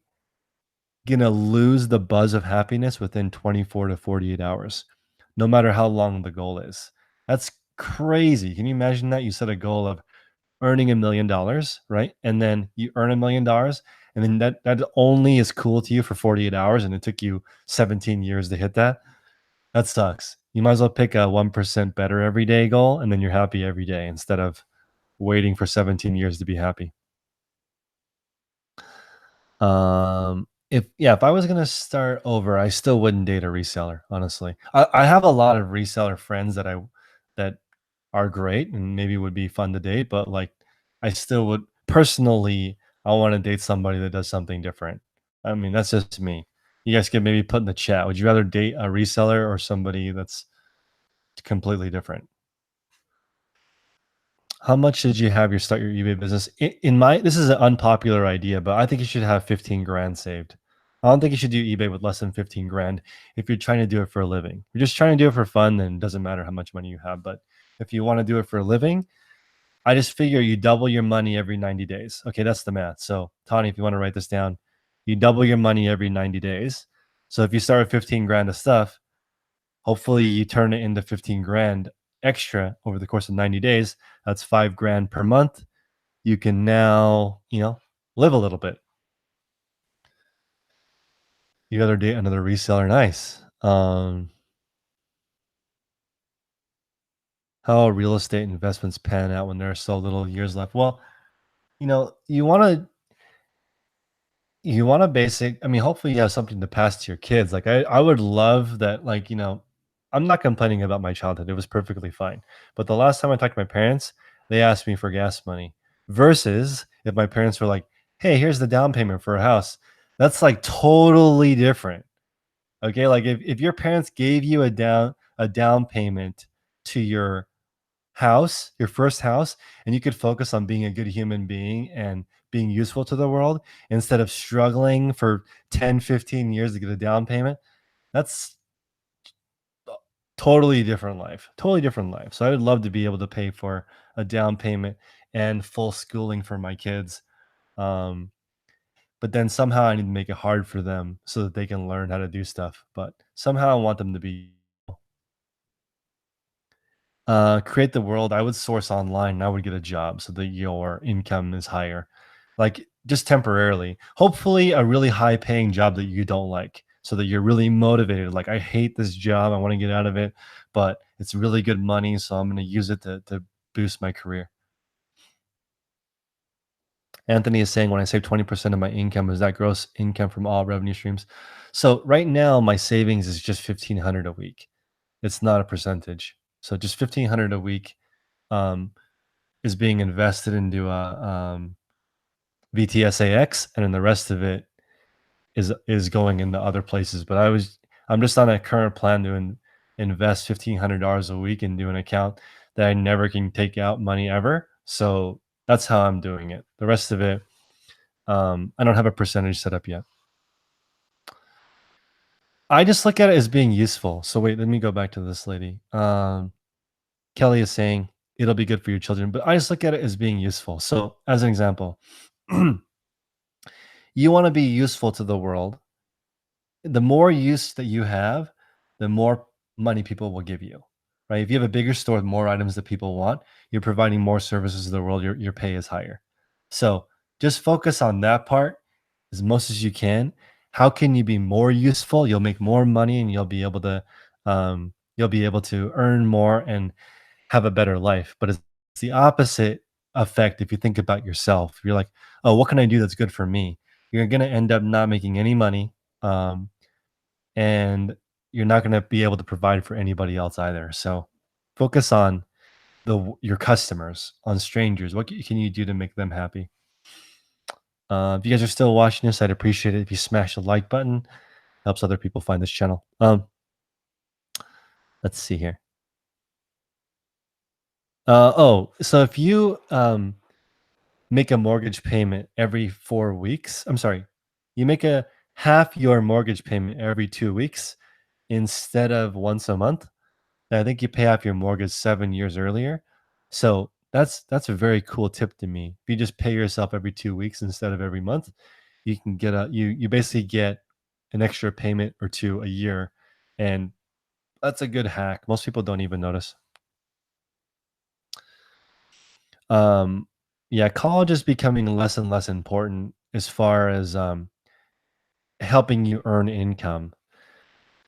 gonna lose the buzz of happiness within 24 to 48 hours, no matter how long the goal is. That's crazy. Can you imagine that? You set a goal of earning $1 million, right? And then you earn $1 million, and then that only is cool to you for 48 hours, and it took you 17 years to hit that. That sucks. You might as well pick a 1% better every day goal, and then you're happy every day instead of waiting for 17 years to be happy. If I was gonna start over, I still wouldn't date a reseller, honestly. I have a lot of reseller friends that are great and maybe would be fun to date, but like I still would personally I want to date somebody that does something different. I mean, that's just me. You guys could maybe put in the chat. Would you rather date a reseller or somebody that's completely different? How much did you have your start your eBay business? In my this is an unpopular idea, but I think you should have 15 grand saved. I don't think you should do eBay with less than 15 grand if you're trying to do it for a living. If you're just trying to do it for fun, then it doesn't matter how much money you have. But if you want to do it for a living, I just figure you double your money every 90 days. Okay, that's the math. So, Tani, if you want to write this down, you double your money every 90 days. So if you start with 15 grand of stuff, hopefully you turn it into 15 grand extra over the course of 90 days. That's 5 grand per month. You can now, live a little bit. You other date another reseller. Nice. How real estate investments pan out when there are so little years left? Well, you want to basic. I mean, hopefully you have something to pass to your kids. Like I would love that. Like I'm not complaining about my childhood. It was perfectly fine. But the last time I talked to my parents, they asked me for gas money. Versus if my parents were like, "Hey, here's the down payment for a house," that's like totally different. Okay, like if your parents gave you a down payment to your house, your first house, and you could focus on being a good human being and being useful to the world instead of struggling for 10, 15 years to get a down payment, that's a totally different life. Totally different life. So I would love to be able to pay for a down payment and full schooling for my kids. Um, but then somehow I need to make it hard for them so that they can learn how to do stuff. But somehow I want them to be create the world. I would source online and I would get a job so that your income is higher, like just temporarily. Hopefully, a really high paying job that you don't like, so that you're really motivated. Like, I hate this job. I want to get out of it, but it's really good money. So I'm going to use it to boost my career. Anthony is saying, when I save 20% of my income, is that gross income from all revenue streams? So right now, my savings is just 1,500 a week. It's not a percentage. So just 1,500 a week. Um, is being invested into VTSAX, and then the rest of it is going into other places. But I'm just on a current plan to invest $1,500 a week into an account that I never can take out money ever. So that's how I'm doing it. The rest of it, I don't have a percentage set up yet. I just look at it as being useful. So wait, let me go back to this lady. Kelly is saying it'll be good for your children, but I just look at it as being useful. So as an example, you want to be useful to the world. The more use that you have, the more money people will give you, right? If you have a bigger store with more items that people want, you're providing more services to the world, your pay is higher. So just focus on that part as much as you can. How can you be more useful? You'll make more money and you'll be able to earn more and have a better life. But it's the opposite effect if you think about yourself. You're like, oh, what can I do that's good for me? You're going to end up not making any money. And you're not going to be able to provide for anybody else either. So focus on your customers, on strangers. What can you do to make them happy? If you guys are still watching this, I'd appreciate it if you smash the like button. Helps other people find this channel. Let's see here. So if you make a mortgage payment every 4 weeks, I'm sorry, you make a half your mortgage payment every 2 weeks instead of once a month. And I think you pay off your mortgage 7 years earlier. So that's a very cool tip to me. If you just pay yourself every 2 weeks instead of every month, you can get you basically get an extra payment or two a year. And that's a good hack. Most people don't even notice. Um, yeah, college is becoming less and less important as far as helping you earn income.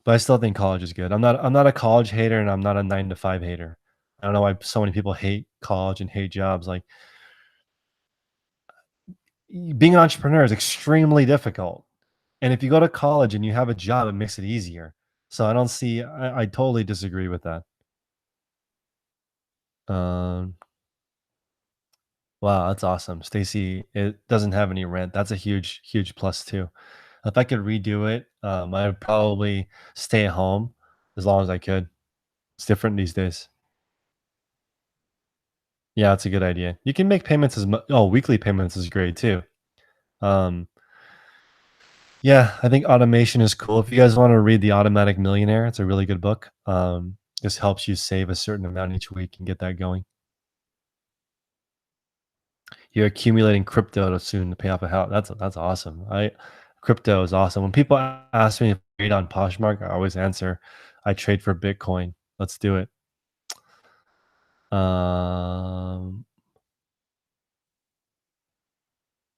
But I still think college is good. I'm not a college hater and I'm not a 9 to 5 hater. I don't know why so many people hate college and hate jobs. Like, being an entrepreneur is extremely difficult. And if you go to college and you have a job, it makes it easier. So I totally disagree with that. Um, wow, that's awesome. Stacy, it doesn't have any rent. That's a huge, huge plus too. If I could redo it, I would probably stay at home as long as I could. It's different these days. Yeah, that's a good idea. You can make payments weekly payments is great too. Um, yeah, I think automation is cool. If you guys want to read The Automatic Millionaire, it's a really good book. This helps you save a certain amount each week and get that going. You're accumulating crypto to soon to pay off a house. That's awesome. I Crypto is awesome. When people ask me if I trade on Poshmark, I always answer, I trade for Bitcoin. Let's do it. Um,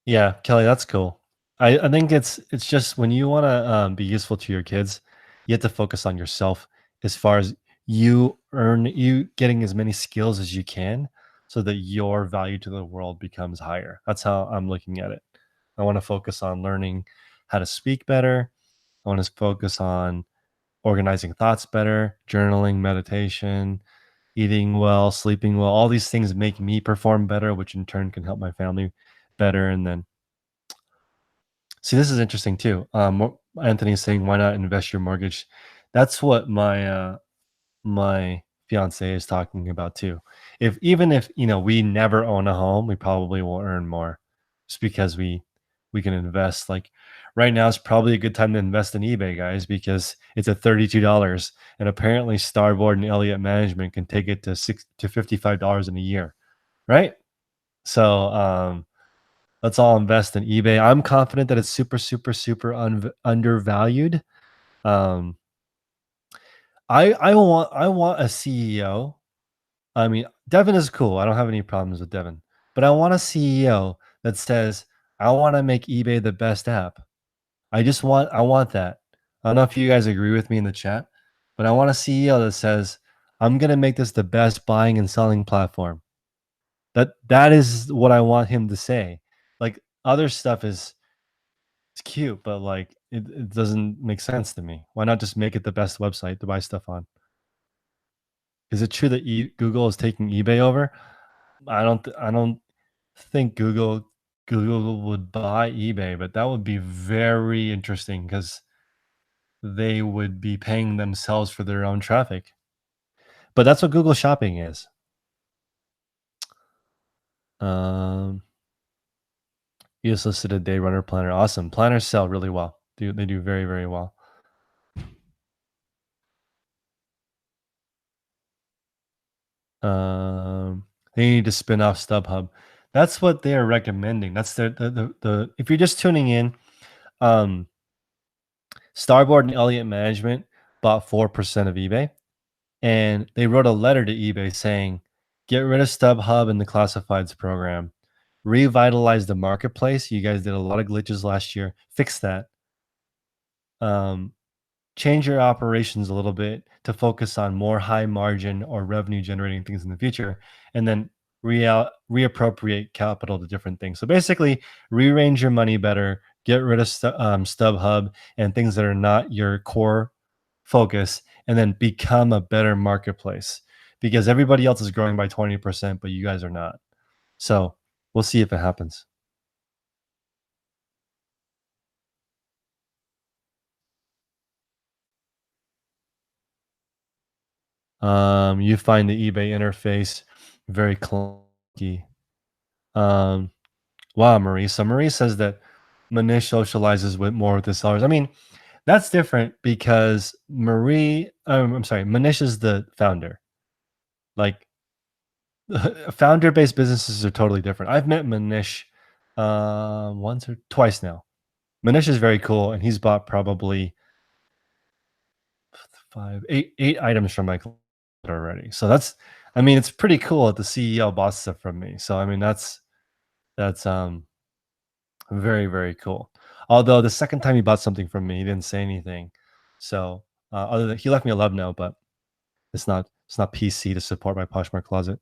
yeah, Kelly, that's cool. I think it's just when you want to be useful to your kids, you have to focus on yourself as far as you getting as many skills as you can so that your value to the world becomes higher. That's how I'm looking at it. I want to focus on learning how to speak better. I want to focus on organizing thoughts better, journaling, meditation, eating well, sleeping well. All these things make me perform better, which in turn can help my family better. And then, see, this is interesting too. Anthony is saying, why not invest your mortgage? That's what my fiance is talking about too. If even if we never own a home, we probably will earn more, just because we can invest. Like right now is probably a good time to invest in eBay, guys, because it's at $32, and apparently Starboard and Elliott Management can take it to $55 in a year, right? So let's all invest in eBay. I'm confident that it's super, super, super undervalued. Um, I want a CEO. I mean, Devin is cool. I don't have any problems with Devin, but I want a CEO that says, "I want to make eBay the best app." I want that. I don't know if you guys agree with me in the chat, but I want a CEO that says, "I'm gonna make this the best buying and selling platform." That is what I want him to say. Like other stuff is it's cute, but like it doesn't make sense to me. Why not just make it the best website to buy stuff on? Is it true that Google is taking eBay over? I don't think Google would buy eBay, but that would be very interesting because they would be paying themselves for their own traffic. But that's what Google Shopping is. Um, you just listed a day runner planner. Awesome. Planners sell really well. They do very, very well. Um, they need to spin off StubHub. That's what they are recommending. That's the if you're just tuning in, um, Starboard and Elliott Management bought 4% of eBay, and they wrote a letter to eBay saying, "Get rid of StubHub and the classifieds program. Revitalize the marketplace. You guys did a lot of glitches last year. Fix that. Um, change your operations a little bit to focus on more high margin or revenue generating things in the future, and then reappropriate capital to different things." So basically, rearrange your money better, get rid of StubHub and things that are not your core focus, and then become a better marketplace, because everybody else is growing by 20%, but you guys are not. So we'll see if it happens. You find the eBay interface very clunky. Um, wow, Marie. So Marie says that Manish socializes with more with the sellers. I mean, that's different because I'm sorry, Manish is the founder. Like founder-based businesses are totally different. I've met Manish once or twice now. Manish is very cool, and he's bought probably eight items from my closet already. So I mean, it's pretty cool that the CEO bought stuff from me. So I mean, that's very, very cool. Although the second time he bought something from me, he didn't say anything. So other than he left me a love note, but it's not PC to support my Poshmark closet.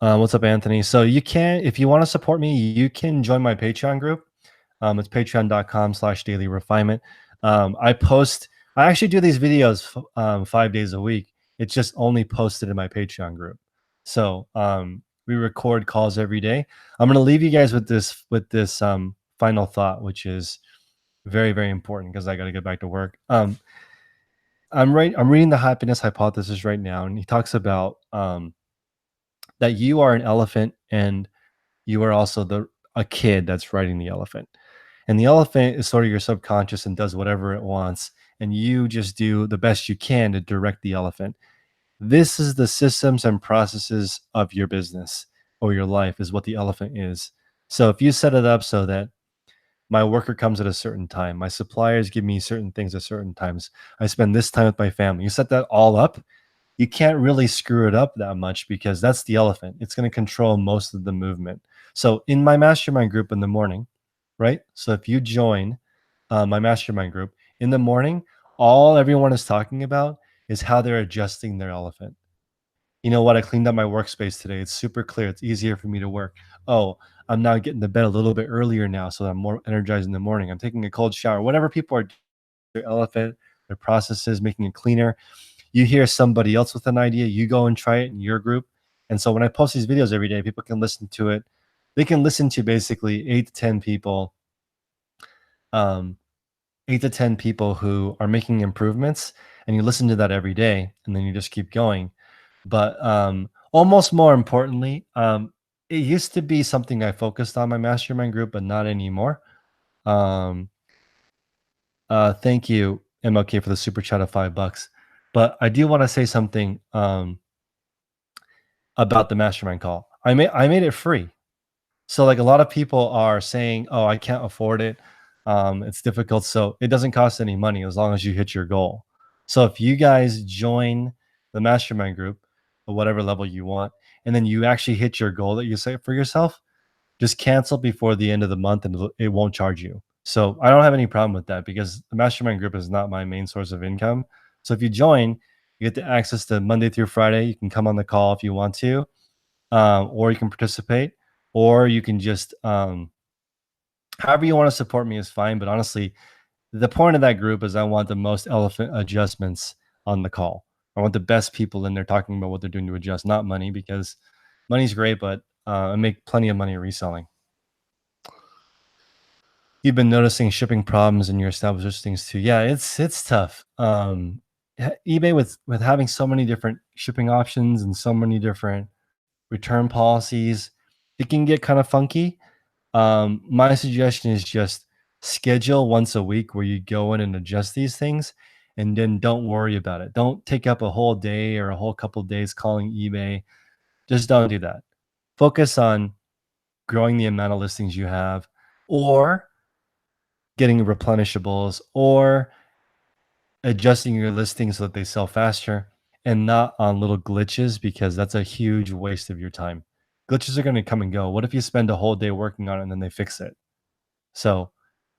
What's up, Anthony? So you can, if you want to support me, you can join my Patreon group. It's patreon.com/daily refinement. I actually do these videos 5 days a week. It's just only posted in my Patreon group. So we record calls every day. I'm going to leave you guys with this final thought, which is very, very important because I got to get back to work. I'm reading the happiness hypothesis right now, and he talks about that you are an elephant and you are also the a kid that's riding the elephant. And the elephant is sort of your subconscious and does whatever it wants, and you just do the best you can to direct the elephant. This is the systems and processes of your business or your life is what the elephant is. So if you set it up so that my worker comes at a certain time, my suppliers give me certain things at certain times, I spend this time with my family. You set that all up, you can't really screw it up that much because that's the elephant. It's going to control most of the movement. So in my mastermind group in the morning, right? So if you join my mastermind group in the morning, all everyone is talking about is how they're adjusting their elephant. You know what? I cleaned up my workspace today. It's super clear. It's easier for me to work. Oh, I'm now getting to bed a little bit earlier now, so I'm more energized in the morning. I'm taking a cold shower. Whatever people are doing, their elephant, their processes, making it cleaner. You hear somebody else with an idea, you go and try it in your group. And so when I post these videos every day, people can listen to it. They can listen to basically 8 to 10 people, um, 8 to 10 people who are making improvements, and you listen to that every day, and then you just keep going. But almost more importantly, it used to be something I focused on my mastermind group, but not anymore. Um, thank you, MLK, for the super chat of $5. But I do want to say something about the mastermind call. I made it free. So like a lot of people are saying, "Oh, I can't afford it. It's difficult." So it doesn't cost any money as long as you hit your goal. So if you guys join the mastermind group at whatever level you want, and then you actually hit your goal that you set for yourself, just cancel before the end of the month and it won't charge you. So I don't have any problem with that because the mastermind group is not my main source of income. So if you join, you get the access to Monday through Friday. You can come on the call if you want to, or you can participate, or you can just however you want to support me is fine. But honestly, the point of that group is I want the most elephant adjustments on the call. I want the best people in there talking about what they're doing to adjust, not money, because money's great, but I make plenty of money reselling. You've been noticing shipping problems in your established listings too. Yeah, it's tough. eBay with having so many different shipping options and so many different return policies, it can get kind of funky. My suggestion is just schedule once a week where you go in and adjust these things, and then don't worry about it. Don't take up a whole day or a whole couple days calling eBay. Just don't do that. Focus on growing the amount of listings you have, or getting replenishables, or adjusting your listings so that they sell faster, and not on little glitches, because that's a huge waste of your time. Glitches are going to come and go. What if you spend a whole day working on it and then they fix it? So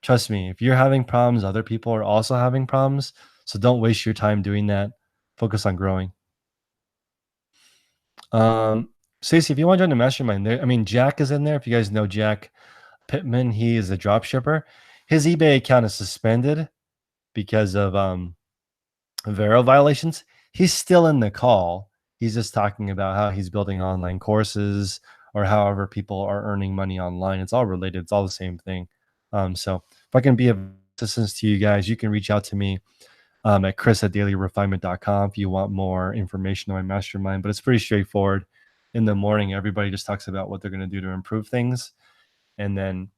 trust me, if you're having problems, other people are also having problems. So don't waste your time doing that. Focus on growing. Um, Stacey, if you want to join the mastermind, there, I mean, Jack is in there. If you guys know Jack Pittman, he is a drop shipper. His eBay account is suspended because of Vero violations. He's still in the call. He's just talking about how he's building online courses or however people are earning money online. It's all related. It's all the same thing. So if I can be of assistance to you guys, you can reach out to me at chris@dailyrefinement.com if you want more information on my mastermind. But it's pretty straightforward. In the morning, everybody just talks about what they're going to do to improve things. And then,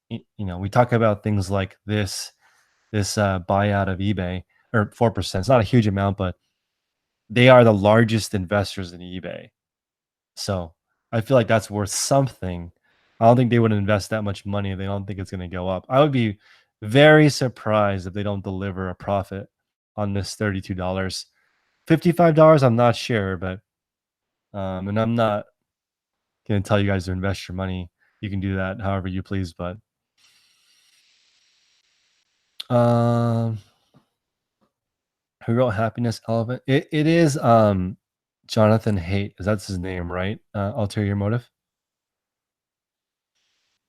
we talk about things like this buyout of eBay, or 4%. It's not a huge amount, but they are the largest investors in eBay. So I feel like that's worth something. I don't think they would invest that much money if they don't think it's going to go up. I would be very surprised if they don't deliver a profit on this $32. $55, I'm not sure, but and I'm not going to tell you guys to invest your money. You can do that however you please, but um who wrote Happiness Elephant? It is Jonathan Haidt. That's his name, right? Ulterior Motive.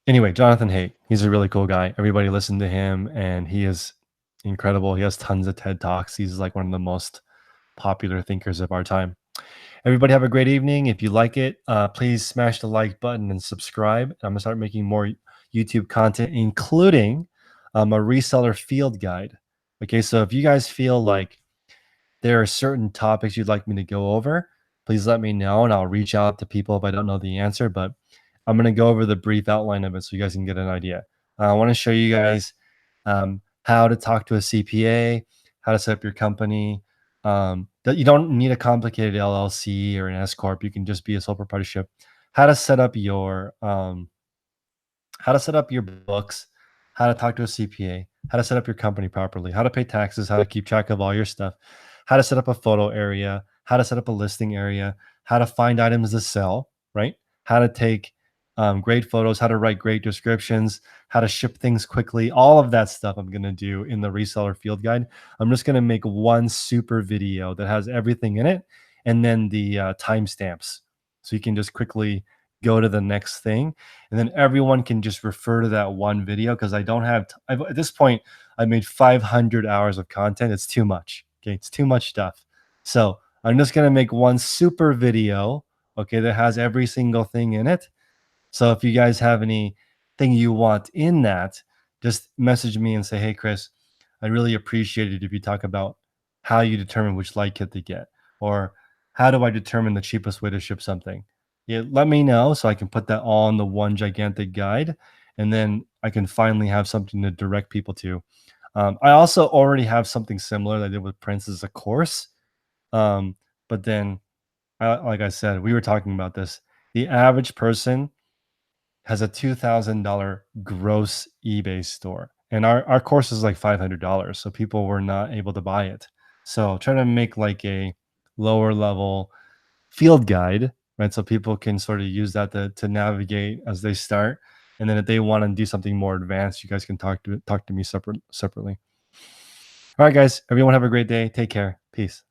Anyway, Jonathan Haidt. He's a really cool guy. Everybody listen to him, and he is incredible. He has tons of TED Talks. He's like one of the most popular thinkers of our time. Everybody have a great evening. If you like it, please smash the like button and subscribe. I'm gonna start making more YouTube content, including a reseller field guide. Okay, so if you guys feel like there are certain topics you'd like me to go over, please let me know and I'll reach out to people if I don't know the answer. But I'm going to go over the brief outline of it so you guys can get an idea. I want to show you guys how to talk to a CPA, how to set up your company. That you don't need a complicated LLC or an S corp. You can just be a sole proprietorship. How to set up your books, how to talk to a CPA, how to set up your company properly, how to pay taxes, how to keep track of all your stuff, how to set up a photo area, how to set up a listing area, how to find items to sell, right? How to take great photos, how to write great descriptions, how to ship things quickly. All of that stuff I'm going to do in the reseller field guide. I'm just going to make one super video that has everything in it and then the timestamps. So you can just quickly go to the next thing and then everyone can just refer to that one video because I don't have at this point I made 500 hours of content. It's too much. Okay, it's too much stuff. So I'm just going to make one super video, okay, that has every single thing in it. So if you guys have anything you want in that, just message me and say, hey, Chris, I really appreciate it if you talk about how you determine which light kit to get, or how do I determine the cheapest way to ship something? Yeah, let me know so I can put that all in the one gigantic guide, and then I can finally have something to direct people to. I also already have something similar that I did with Prince as a course, but then, like I said, we were talking about this. The average person has a $2,000 gross eBay store. And our course is like $500. So people were not able to buy it. So trying to make like a lower level field guide, right? So people can sort of use that to navigate as they start. And then if they want to do something more advanced, you guys can talk to me separately. All right, guys, everyone have a great day. Take care. Peace.